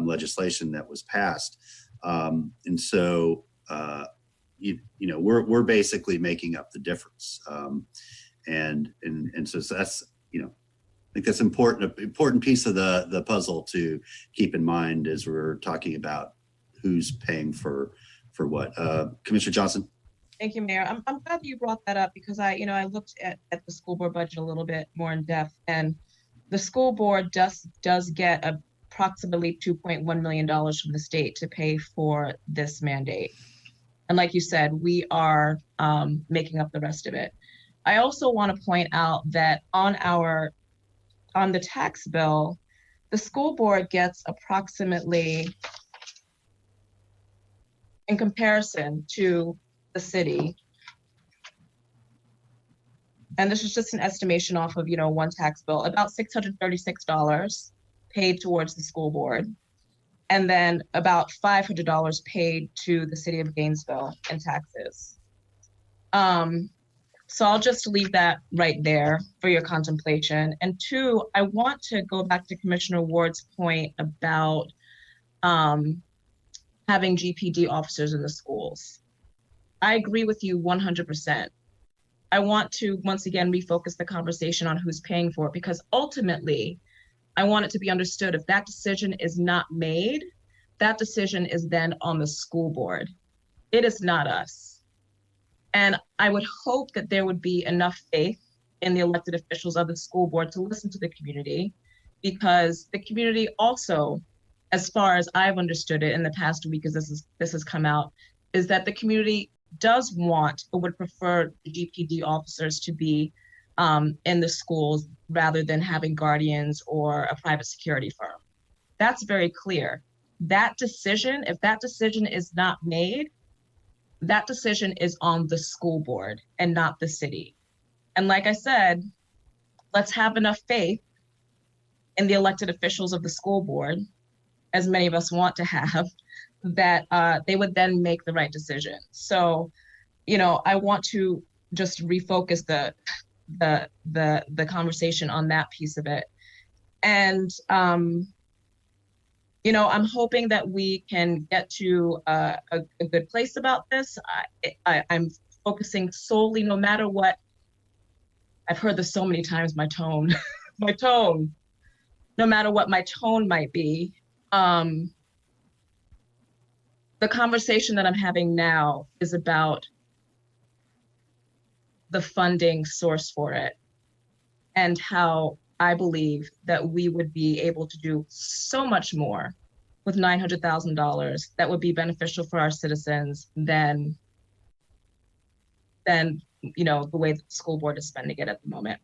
legislation that was passed. And so, we're basically making up the difference. And so that's, I think that's an important piece of the puzzle to keep in mind as we're talking about who's paying for what. Commissioner Johnson. Thank you, Mayor. I'm glad that you brought that up because I looked at the school board budget a little bit more in depth, and the school board does get approximately $2.1 million from the state to pay for this mandate. And like you said, we are making up the rest of it. I also want to point out that on the tax bill, the school board gets approximately, in comparison to the city, and this is just an estimation off of, one tax bill, about $636 paid towards the school board, and then about $500 paid to the city of Gainesville in taxes. So I'll just leave that right there for your contemplation. And two, I want to go back to Commissioner Ward's point about having GPD officers in the schools. I agree with you 100%. I want to, once again, refocus the conversation on who's paying for it, because ultimately, I want it to be understood if that decision is not made, that decision is then on the school board. It is not us. And I would hope that there would be enough faith in the elected officials of the school board to listen to the community, because the community also, as far as I've understood it in the past week as this has come out, is that the community does want or would prefer the GPD officers to be in the schools rather than having guardians or a private security firm. That's very clear. That decision, if that decision is not made, that decision is on the school board and not the city. And like I said, let's have enough faith in the elected officials of the school board, as many of us want to have, that they would then make the right decision. So, you know, I want to just refocus the conversation on that piece of it. And, you know, I'm hoping that we can get to a good place about this. I'm focusing solely, no matter what, I've heard this so many times, my tone, my tone, no matter what my tone might be, the conversation that I'm having now is about the funding source for it and how I believe that we would be able to do so much more with $900,000 that would be beneficial for our citizens than you know, the way that the school board is spending it at the moment.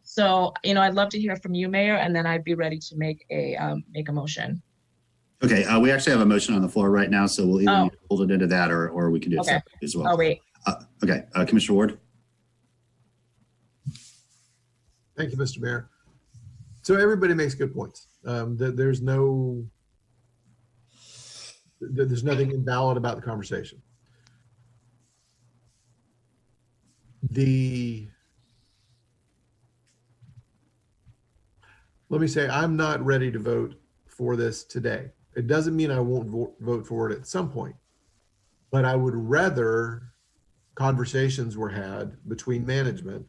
So, you know, I'd love to hear from you, Mayor, and then I'd be ready to make a motion. Okay, we actually have a motion on the floor right now, so we'll either hold it into that or we can do it separately as well. Oh, wait. Okay, Commissioner Ward. Thank you, Mr. Mayor. So everybody makes good points. There's nothing invalid about the conversation. Let me say, I'm not ready to vote for this today. It doesn't mean I won't vote for it at some point, but I would rather conversations were had between management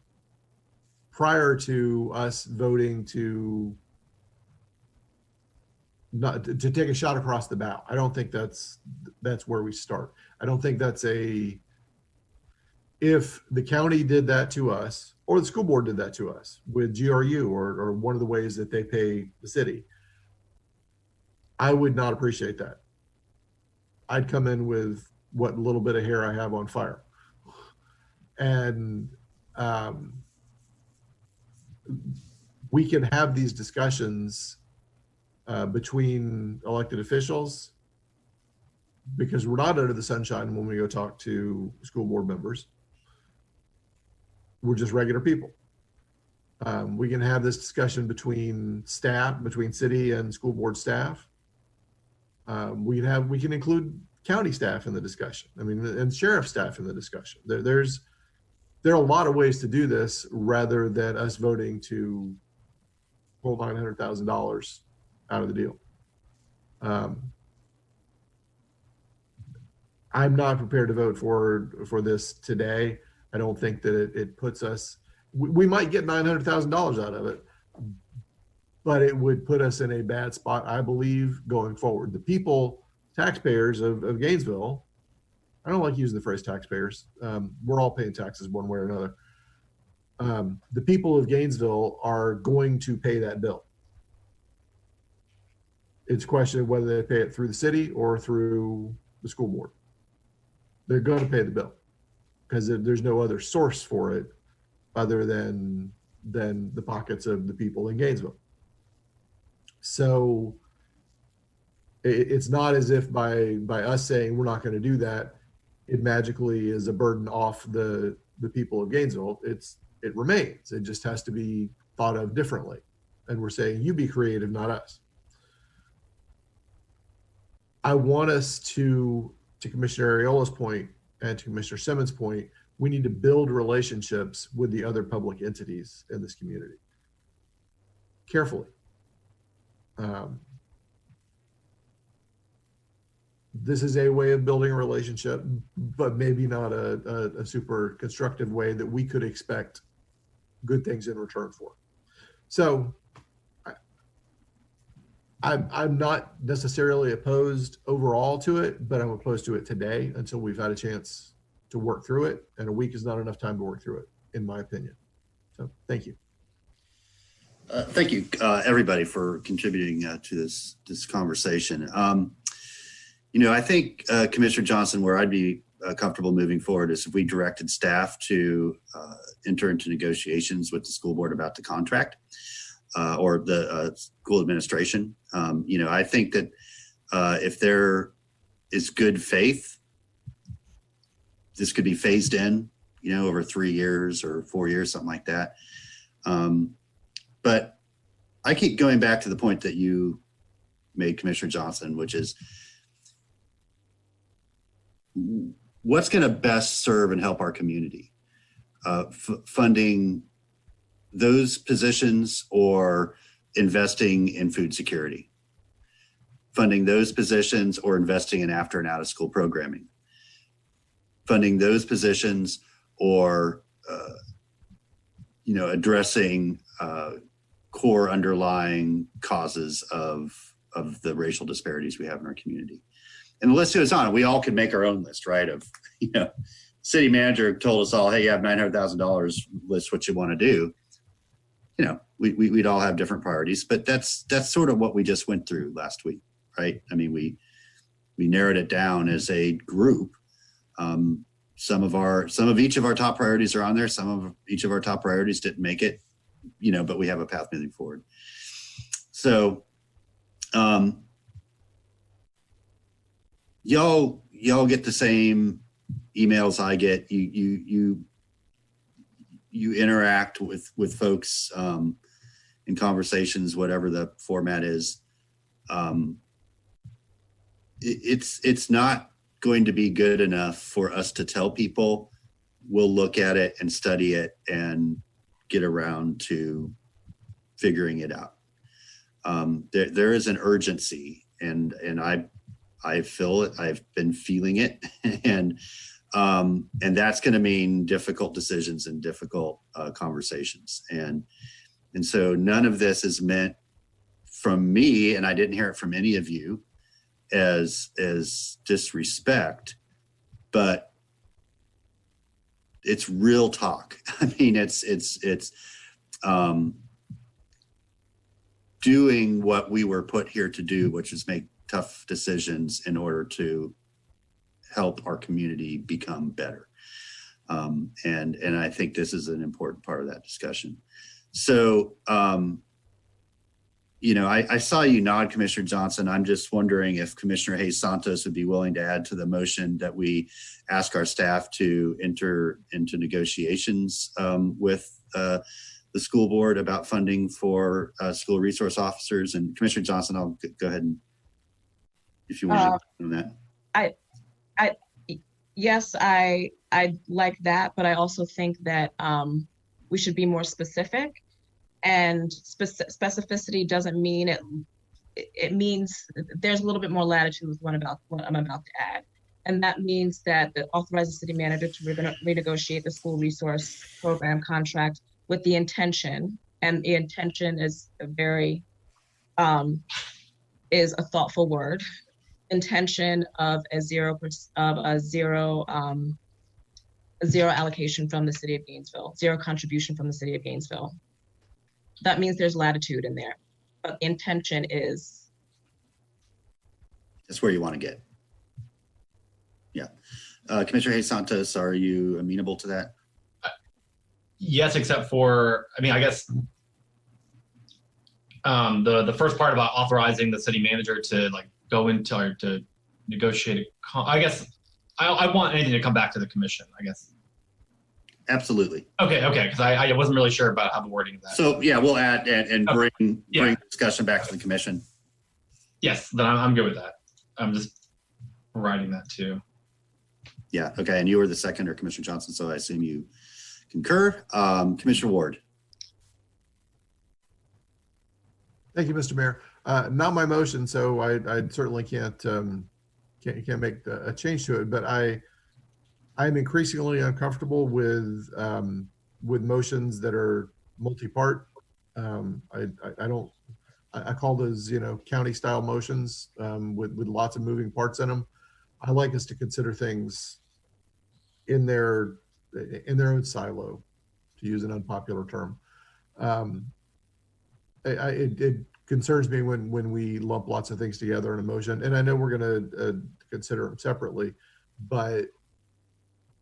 prior to us voting to take a shot across the bow. I don't think that's where we start. I don't think that's if the county did that to us or the school board did that to us with GRU or one of the ways that they pay the city, I would not appreciate that. I'd come in with what little bit of hair I have on fire. And we can have these discussions between elected officials because we're not under the sunshine when we go talk to school board members. We're just regular people. We can have this discussion between staff, between city and school board staff. We can include county staff in the discussion. I mean, and sheriff staff in the discussion. There are a lot of ways to do this rather than us voting to pull $900,000 out of the deal. I'm not prepared to vote for this today. I don't think that it puts us, we might get $900,000 out of it, but it would put us in a bad spot, I believe, going forward. The people, taxpayers of Gainesville, I don't like using the phrase taxpayers. We're all paying taxes one way or another. The people of Gainesville are going to pay that bill. It's a question of whether they pay it through the city or through the school board. They're going to pay the bill because there's no other source for it other than the pockets of the people in Gainesville. So it's not as if by us saying we're not going to do that, it magically is a burden off the people of Gainesville. It remains. It just has to be thought of differently. And we're saying you be creative, not us. I want us to Commissioner Ariola's point and to Commissioner Simmons' point, we need to build relationships with the other public entities in this community carefully. This is a way of building a relationship, but maybe not a super constructive way that we could expect good things in return for. So I'm not necessarily opposed overall to it, but I'm opposed to it today until we've had a chance to work through it. And a week is not enough time to work through it, in my opinion. So thank you. Thank you, everybody, for contributing to this conversation. You know, I think, Commissioner Johnson, where I'd be comfortable moving forward is if we directed staff to enter into negotiations with the school board about the contract or the school administration. I think that if there is good faith, this could be phased in, over 3 years or 4 years, something like that. But I keep going back to the point that you made, Commissioner Johnson, which is what's going to best serve and help our community? Funding those positions or investing in food security? Funding those positions or investing in after and out of school programming? Funding those positions or, addressing core underlying causes of the racial disparities we have in our community. And the list goes on. We all could make our own list, right? Of, city manager told us all, hey, you have $900,000, list what you want to do. We'd all have different priorities, but that's sort of what we just went through last week, right? I mean, we narrowed it down as a group. Some of each of our top priorities are on there. Some of each of our top priorities didn't make it, but we have a path moving forward. So, y'all get the same emails I get. You interact with folks in conversations, whatever the format is. It's not going to be good enough for us to tell people we'll look at it and study it and get around to figuring it out. There is an urgency, and I feel it. I've been feeling it, and that's going to mean difficult decisions and difficult conversations. And so none of this is meant from me, and I didn't hear it from any of you as disrespect, but it's real talk. I mean, it's doing what we were put here to do, which is make tough decisions in order to help our community become better. And I think this is an important part of that discussion. So, I saw you nod, Commissioner Johnson. I'm just wondering if Commissioner Hayes Santos would be willing to add to the motion that we ask our staff to enter into negotiations with the school board about funding for school resource officers. And Commissioner Johnson, I'll go ahead and, if you want to on that. Yes, I like that, but I also think that we should be more specific. And specificity doesn't mean it means there's a little bit more latitude with what I'm about to add. And that means that the authorize the city manager to renegotiate the school resource program contract with the intention, and the intention is a very is a thoughtful word, intention of a zero allocation from the city of Gainesville, zero contribution from the city of Gainesville. That means there's latitude in there, but the intention is. That's where you want to get. Yeah. Commissioner Hayes Santos, are you amenable to that? Yes, except for, I guess the first part about authorizing the city manager to go into or to negotiate I guess I want anything to come back to the commission, I guess. Absolutely. Okay, because I wasn't really sure about how the wording of that. So yeah, we'll add and bring discussion back to the commission. Yes, then I'm good with that. I'm just writing that too. Yeah, okay, and you were the seconder, Commissioner Johnson, so I assume you concur. Commissioner Ward. Thank you, Mr. Mayor. Not my motion, so I certainly can't make a change to it, but I'm increasingly uncomfortable with motions that are multi-part. I call those county style motions with lots of moving parts in them. I like us to consider things in their own silo, to use an unpopular term. It concerns me when we lump lots of things together in a motion, and I know we're going to consider them separately, but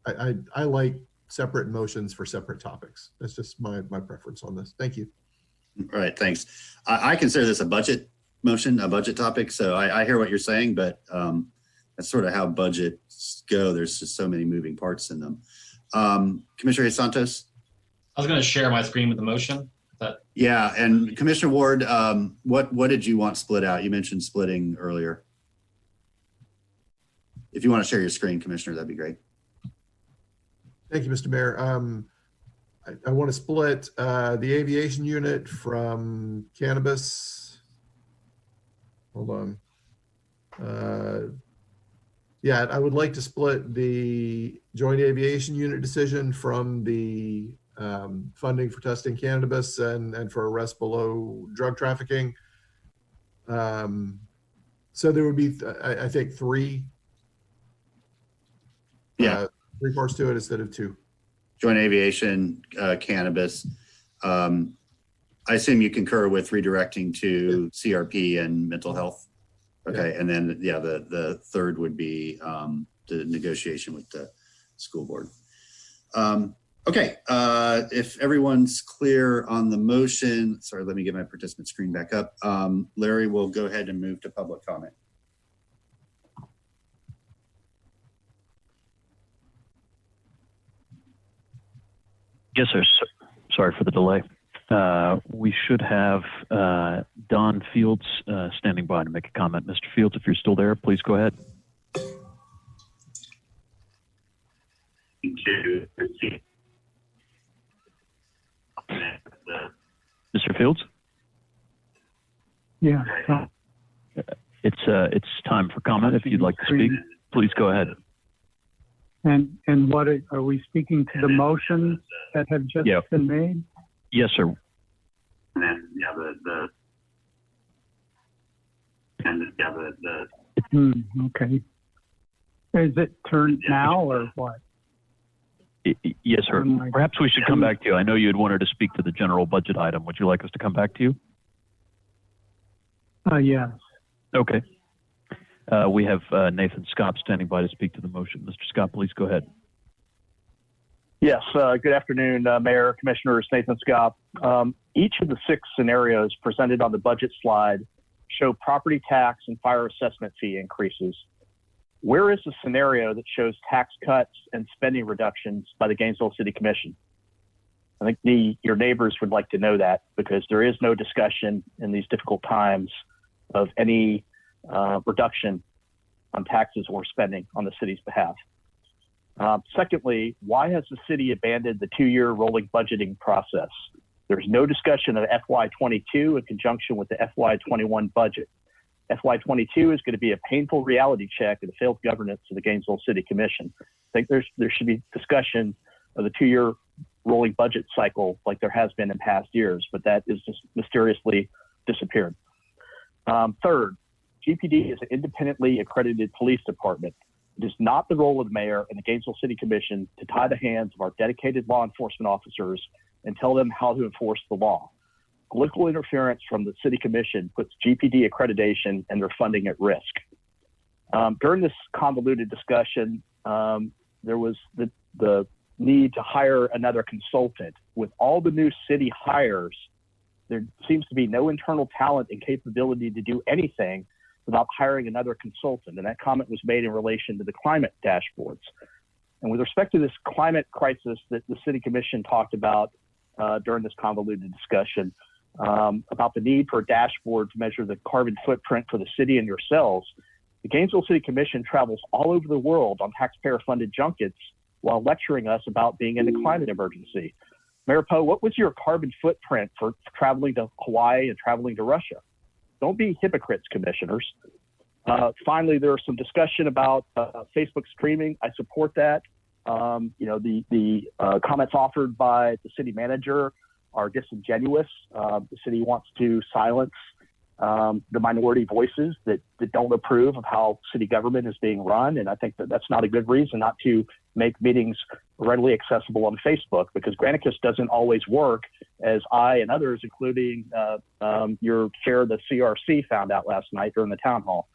I like separate motions for separate topics. That's just my preference on this. Thank you. All right, thanks. I consider this a budget motion, a budget topic. So I hear what you're saying, but that's sort of how budgets go. There's just so many moving parts in them. Commissioner Santos? I was going to share my screen with the motion. Yeah, and Commissioner Ward, what did you want split out? You mentioned splitting earlier. If you want to share your screen, Commissioner, that'd be great. Thank you, Mr. Mayor. I want to split the aviation unit from cannabis. Hold on. Yeah, I would like to split the joint aviation unit decision from the funding for testing cannabis and for arrest below drug trafficking. So there would be, I think, three parts to it instead of two. Joint aviation, cannabis. I assume you concur with redirecting to CRP and mental health. Okay, and then the third would be the negotiation with the school board. Okay, if everyone's clear on the motion, sorry, let me get my participant screen back up. Larry will go ahead and move to public comment. Yes, sir. Sorry for the delay. We should have Don Fields standing by to make a comment. Mr. Fields, if you're still there, please go ahead. Mr. Fields? Yeah. It's time for comment. If you'd like to speak, please go ahead. And what are we speaking to the motions that have just been made? Yes, sir. And then okay. Is it turned now or what? Yes, sir. Perhaps we should come back to you. I know you had wanted to speak to the general budget item. Would you like us to come back to you? Yes. Okay. We have Nathan Scott standing by to speak to the motion. Mr. Scott, please go ahead. Yes. Good afternoon, Mayor, Commissioners. Nathan Scott. Each of the 6 scenarios presented on the budget slide show property tax and fire assessment fee increases. Where is the scenario that shows tax cuts and spending reductions by the Gainesville City Commission? I think your neighbors would like to know that, because there is no discussion in these difficult times of any reduction on taxes or spending on the city's behalf. Secondly, why has the city abandoned the 2-year rolling budgeting process? There's no discussion of FY22 in conjunction with the FY21 budget. FY22 is going to be a painful reality check of the failed governance of the Gainesville City Commission. I think there should be discussion of the 2-year rolling budget cycle like there has been in past years, but that is just mysteriously disappeared. Third, GPD is an independently accredited police department. It is not the role of the mayor and the Gainesville City Commission to tie the hands of our dedicated law enforcement officers and tell them how to enforce the law. Political interference from the City Commission puts GPD accreditation and their funding at risk. During this convoluted discussion, there was the need to hire another consultant. With all the new city hires, there seems to be no internal talent and capability to do anything without hiring another consultant. And that comment was made in relation to the climate dashboards. And with respect to this climate crisis that the City Commission talked about during this convoluted discussion, about the need for a dashboard to measure the carbon footprint for the city and yourselves, the Gainesville City Commission travels all over the world on taxpayer-funded junkets while lecturing us about being in a climate emergency. Mayor Poe, what was your carbon footprint for traveling to Hawaii and traveling to Russia? Don't be hypocrites, commissioners. Finally, there was some discussion about Facebook streaming. I support that. The comments offered by the city manager are disingenuous. The city wants to silence the minority voices that don't approve of how city government is being run. And I think that that's not a good reason not to make meetings readily accessible on Facebook, because Granicus doesn't always work, as I and others, including your chair of the CRC, found out last night during the town hall.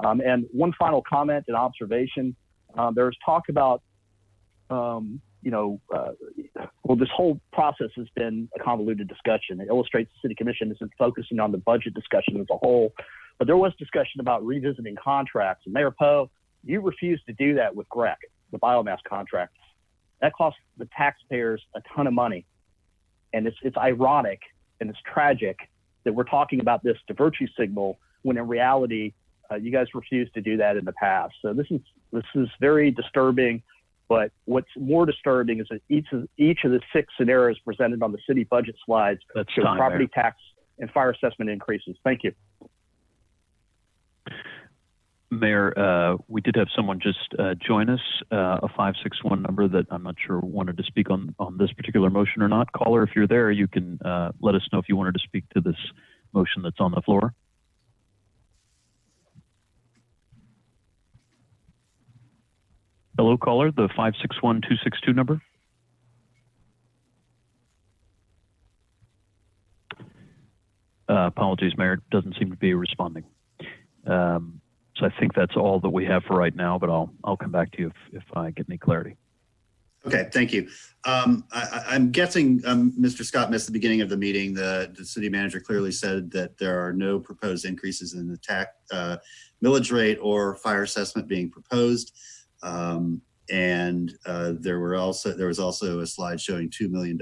And one final comment and observation, there's talk about well, this whole process has been a convoluted discussion. It illustrates the City Commission isn't focusing on the budget discussion as a whole, but there was discussion about revisiting contracts. And Mayor Poe, you refused to do that with GREC, the biomass contracts. That cost the taxpayers a ton of money. And it's ironic and it's tragic that we're talking about this to virtue signal when in reality, you guys refused to do that in the past. So this is very disturbing. But what's more disturbing is that each of the 6 scenarios presented on the city budget slides show property tax and fire assessment increases. Thank you. Mayor, we did have someone just join us, a 561 number that I'm not sure wanted to speak on this particular motion or not. Caller, if you're there, you can let us know if you wanted to speak to this motion that's on the floor. Hello, caller, the 561-262 number. Apologies, Mayor, doesn't seem to be responding. So I think that's all that we have for right now, but I'll come back to you if I get any clarity. Okay, thank you. I'm guessing Mr. Scott missed the beginning of the meeting. The city manager clearly said that there are no proposed increases in the tax millage rate or fire assessment being proposed. There was also a slide showing $2 million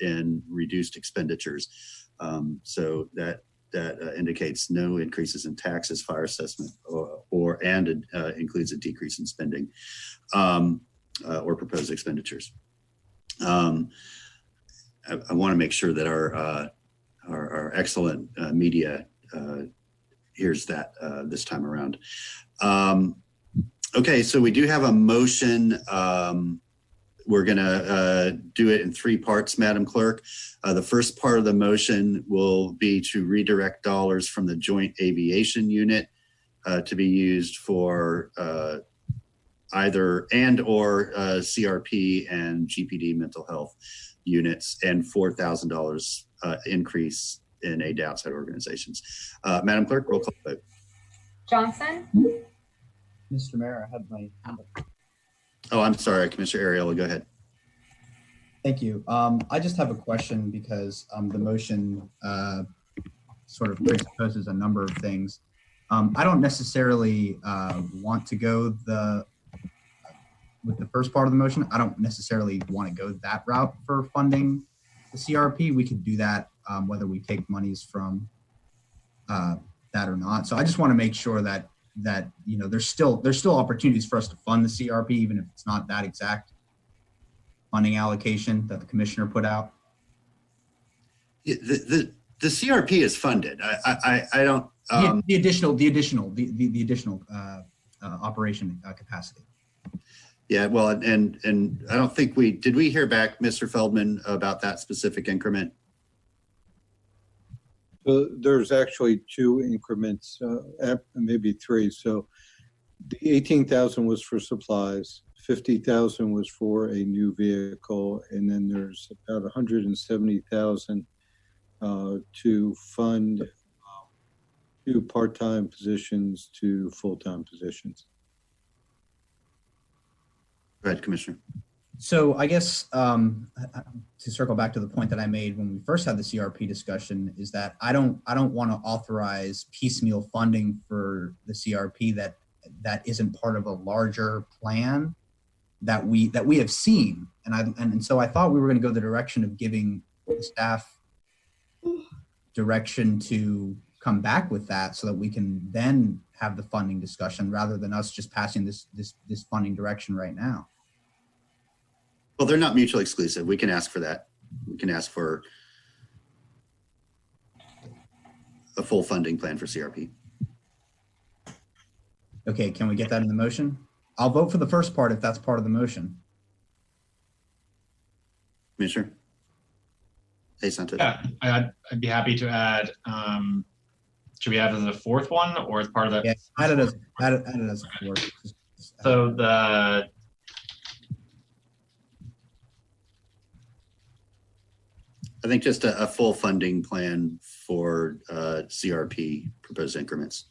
in reduced expenditures. So that indicates no increases in taxes, fire assessment, and includes a decrease in spending or proposed expenditures. I want to make sure that our excellent media hears that this time around. Okay, so we do have a motion. We're going to do it in 3 parts, Madam Clerk. The first part of the motion will be to redirect dollars from the Joint Aviation Unit to be used for either or CRP and GPD mental health units, and $4,000 increase in aid to outside organizations. Madam Clerk, roll call vote. Johnson? Mr. Mayor, I had my hand up. Oh, I'm sorry, Commissioner Ariella, go ahead. Thank you. I just have a question because the motion sort of presupposes a number of things. I don't necessarily want to go with the first part of the motion. I don't necessarily want to go that route for funding the CRP. We could do that whether we take monies from that or not. So I just want to make sure that there's still opportunities for us to fund the CRP, even if it's not that exact funding allocation that the commissioner put out. Yeah, the CRP is funded. I don't. The additional operation capacity. Yeah, well, and I don't think did we hear back, Mr. Feldman, about that specific increment? So there's actually 2 increments, maybe 3. So the 18,000 was for supplies, 50,000 was for a new vehicle, and then there's about 170,000 to fund 2 part-time positions to full-time positions. Go ahead, Commissioner. So I guess to circle back to the point that I made when we first had the CRP discussion is that I don't want to authorize piecemeal funding for the CRP that isn't part of a larger plan that we have seen. And so I thought we were going to go the direction of giving the staff direction to come back with that so that we can then have the funding discussion rather than us just passing this funding direction right now. Well, they're not mutually exclusive. We can ask for that. We can ask for a full funding plan for CRP. Okay, can we get that in the motion? I'll vote for the first part if that's part of the motion. Commissioner? Hey, Santos. Yeah, I'd be happy to add. Should we add it as a 4th one or as part of that? Yeah, add it as a 4th. So I think just a full funding plan for CRP proposed increments.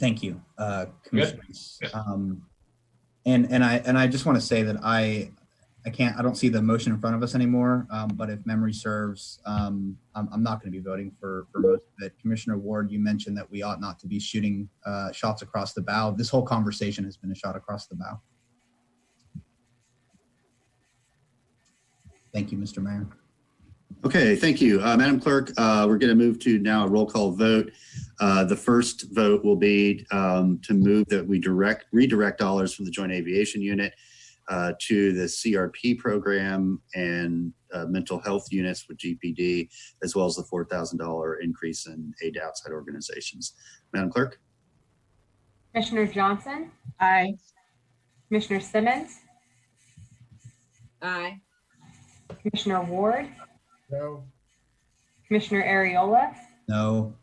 Thank you, commissioners. And I just want to say that I don't see the motion in front of us anymore. But if memory serves, I'm not going to be voting for most of it. Commissioner Ward, you mentioned that we ought not to be shooting shots across the bow. This whole conversation has been a shot across the bow. Thank you, Mr. Mayor. Okay, thank you. Madam Clerk, we're going to move to now a roll call vote. The first vote will be to move that we redirect dollars from the Joint Aviation Unit to the CRP program and mental health units with GPD, as well as the $4,000 increase in aid to outside organizations. Madam Clerk? Commissioner Johnson? Aye. Commissioner Simmons? Aye. Commissioner Ward? No. Commissioner Ariola? No.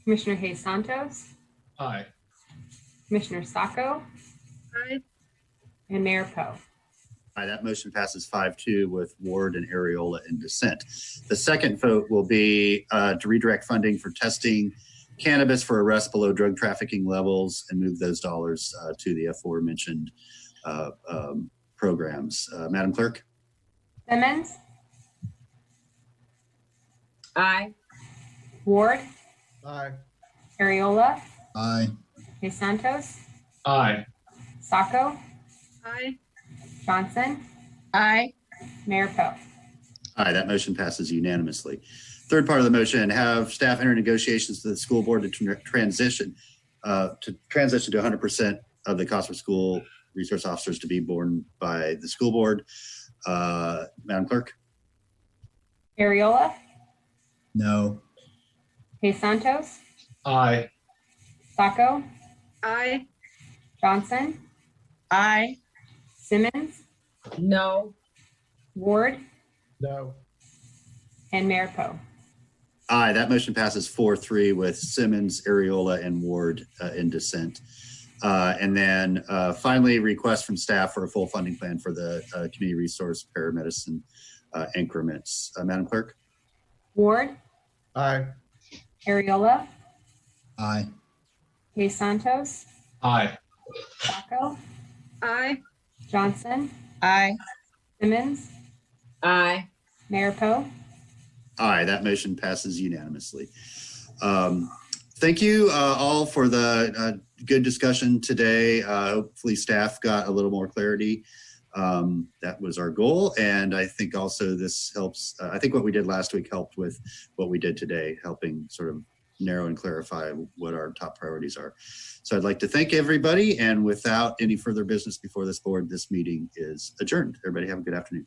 Commissioner Hayes Santos? Aye. Commissioner Sacco? Aye. And Mayor Poe. Aye, that motion passes 5-2 with Ward and Ariola in dissent. The second vote will be to redirect funding for testing cannabis for arrests below drug trafficking levels and move those dollars to the aforementioned programs. Madam Clerk? Simmons? Aye. Ward? Aye. Ariola? Aye. Hayes Santos? Aye. Sacco? Aye. Johnson? Aye. Mayor Poe. Aye, that motion passes unanimously. Third part of the motion, have staff enter negotiations with the school board to transition to 100% of the cost for school resource officers to be borne by the school board. Madam Clerk? Ariola? No. Hayes Santos? Aye. Sacco? Aye. Johnson? Aye. Simmons? No. Ward? No. And Mayor Poe. Aye, that motion passes 4-3 with Simmons, Ariola, and Ward in dissent. And then finally, request from staff for a full funding plan for the community resource paramedicine increments. Madam Clerk? Ward? Aye. Ariola? Aye. Hayes Santos? Aye. Sacco? Aye. Johnson? Aye. Simmons? Aye. Mayor Poe. Aye, that motion passes unanimously. Thank you all for the good discussion today. Hopefully staff got a little more clarity. That was our goal. And I think also this helps. I think what we did last week helped with what we did today, helping sort of narrow and clarify what our top priorities are. So I'd like to thank everybody. And without any further business before this board, this meeting is adjourned. Everybody have a good afternoon.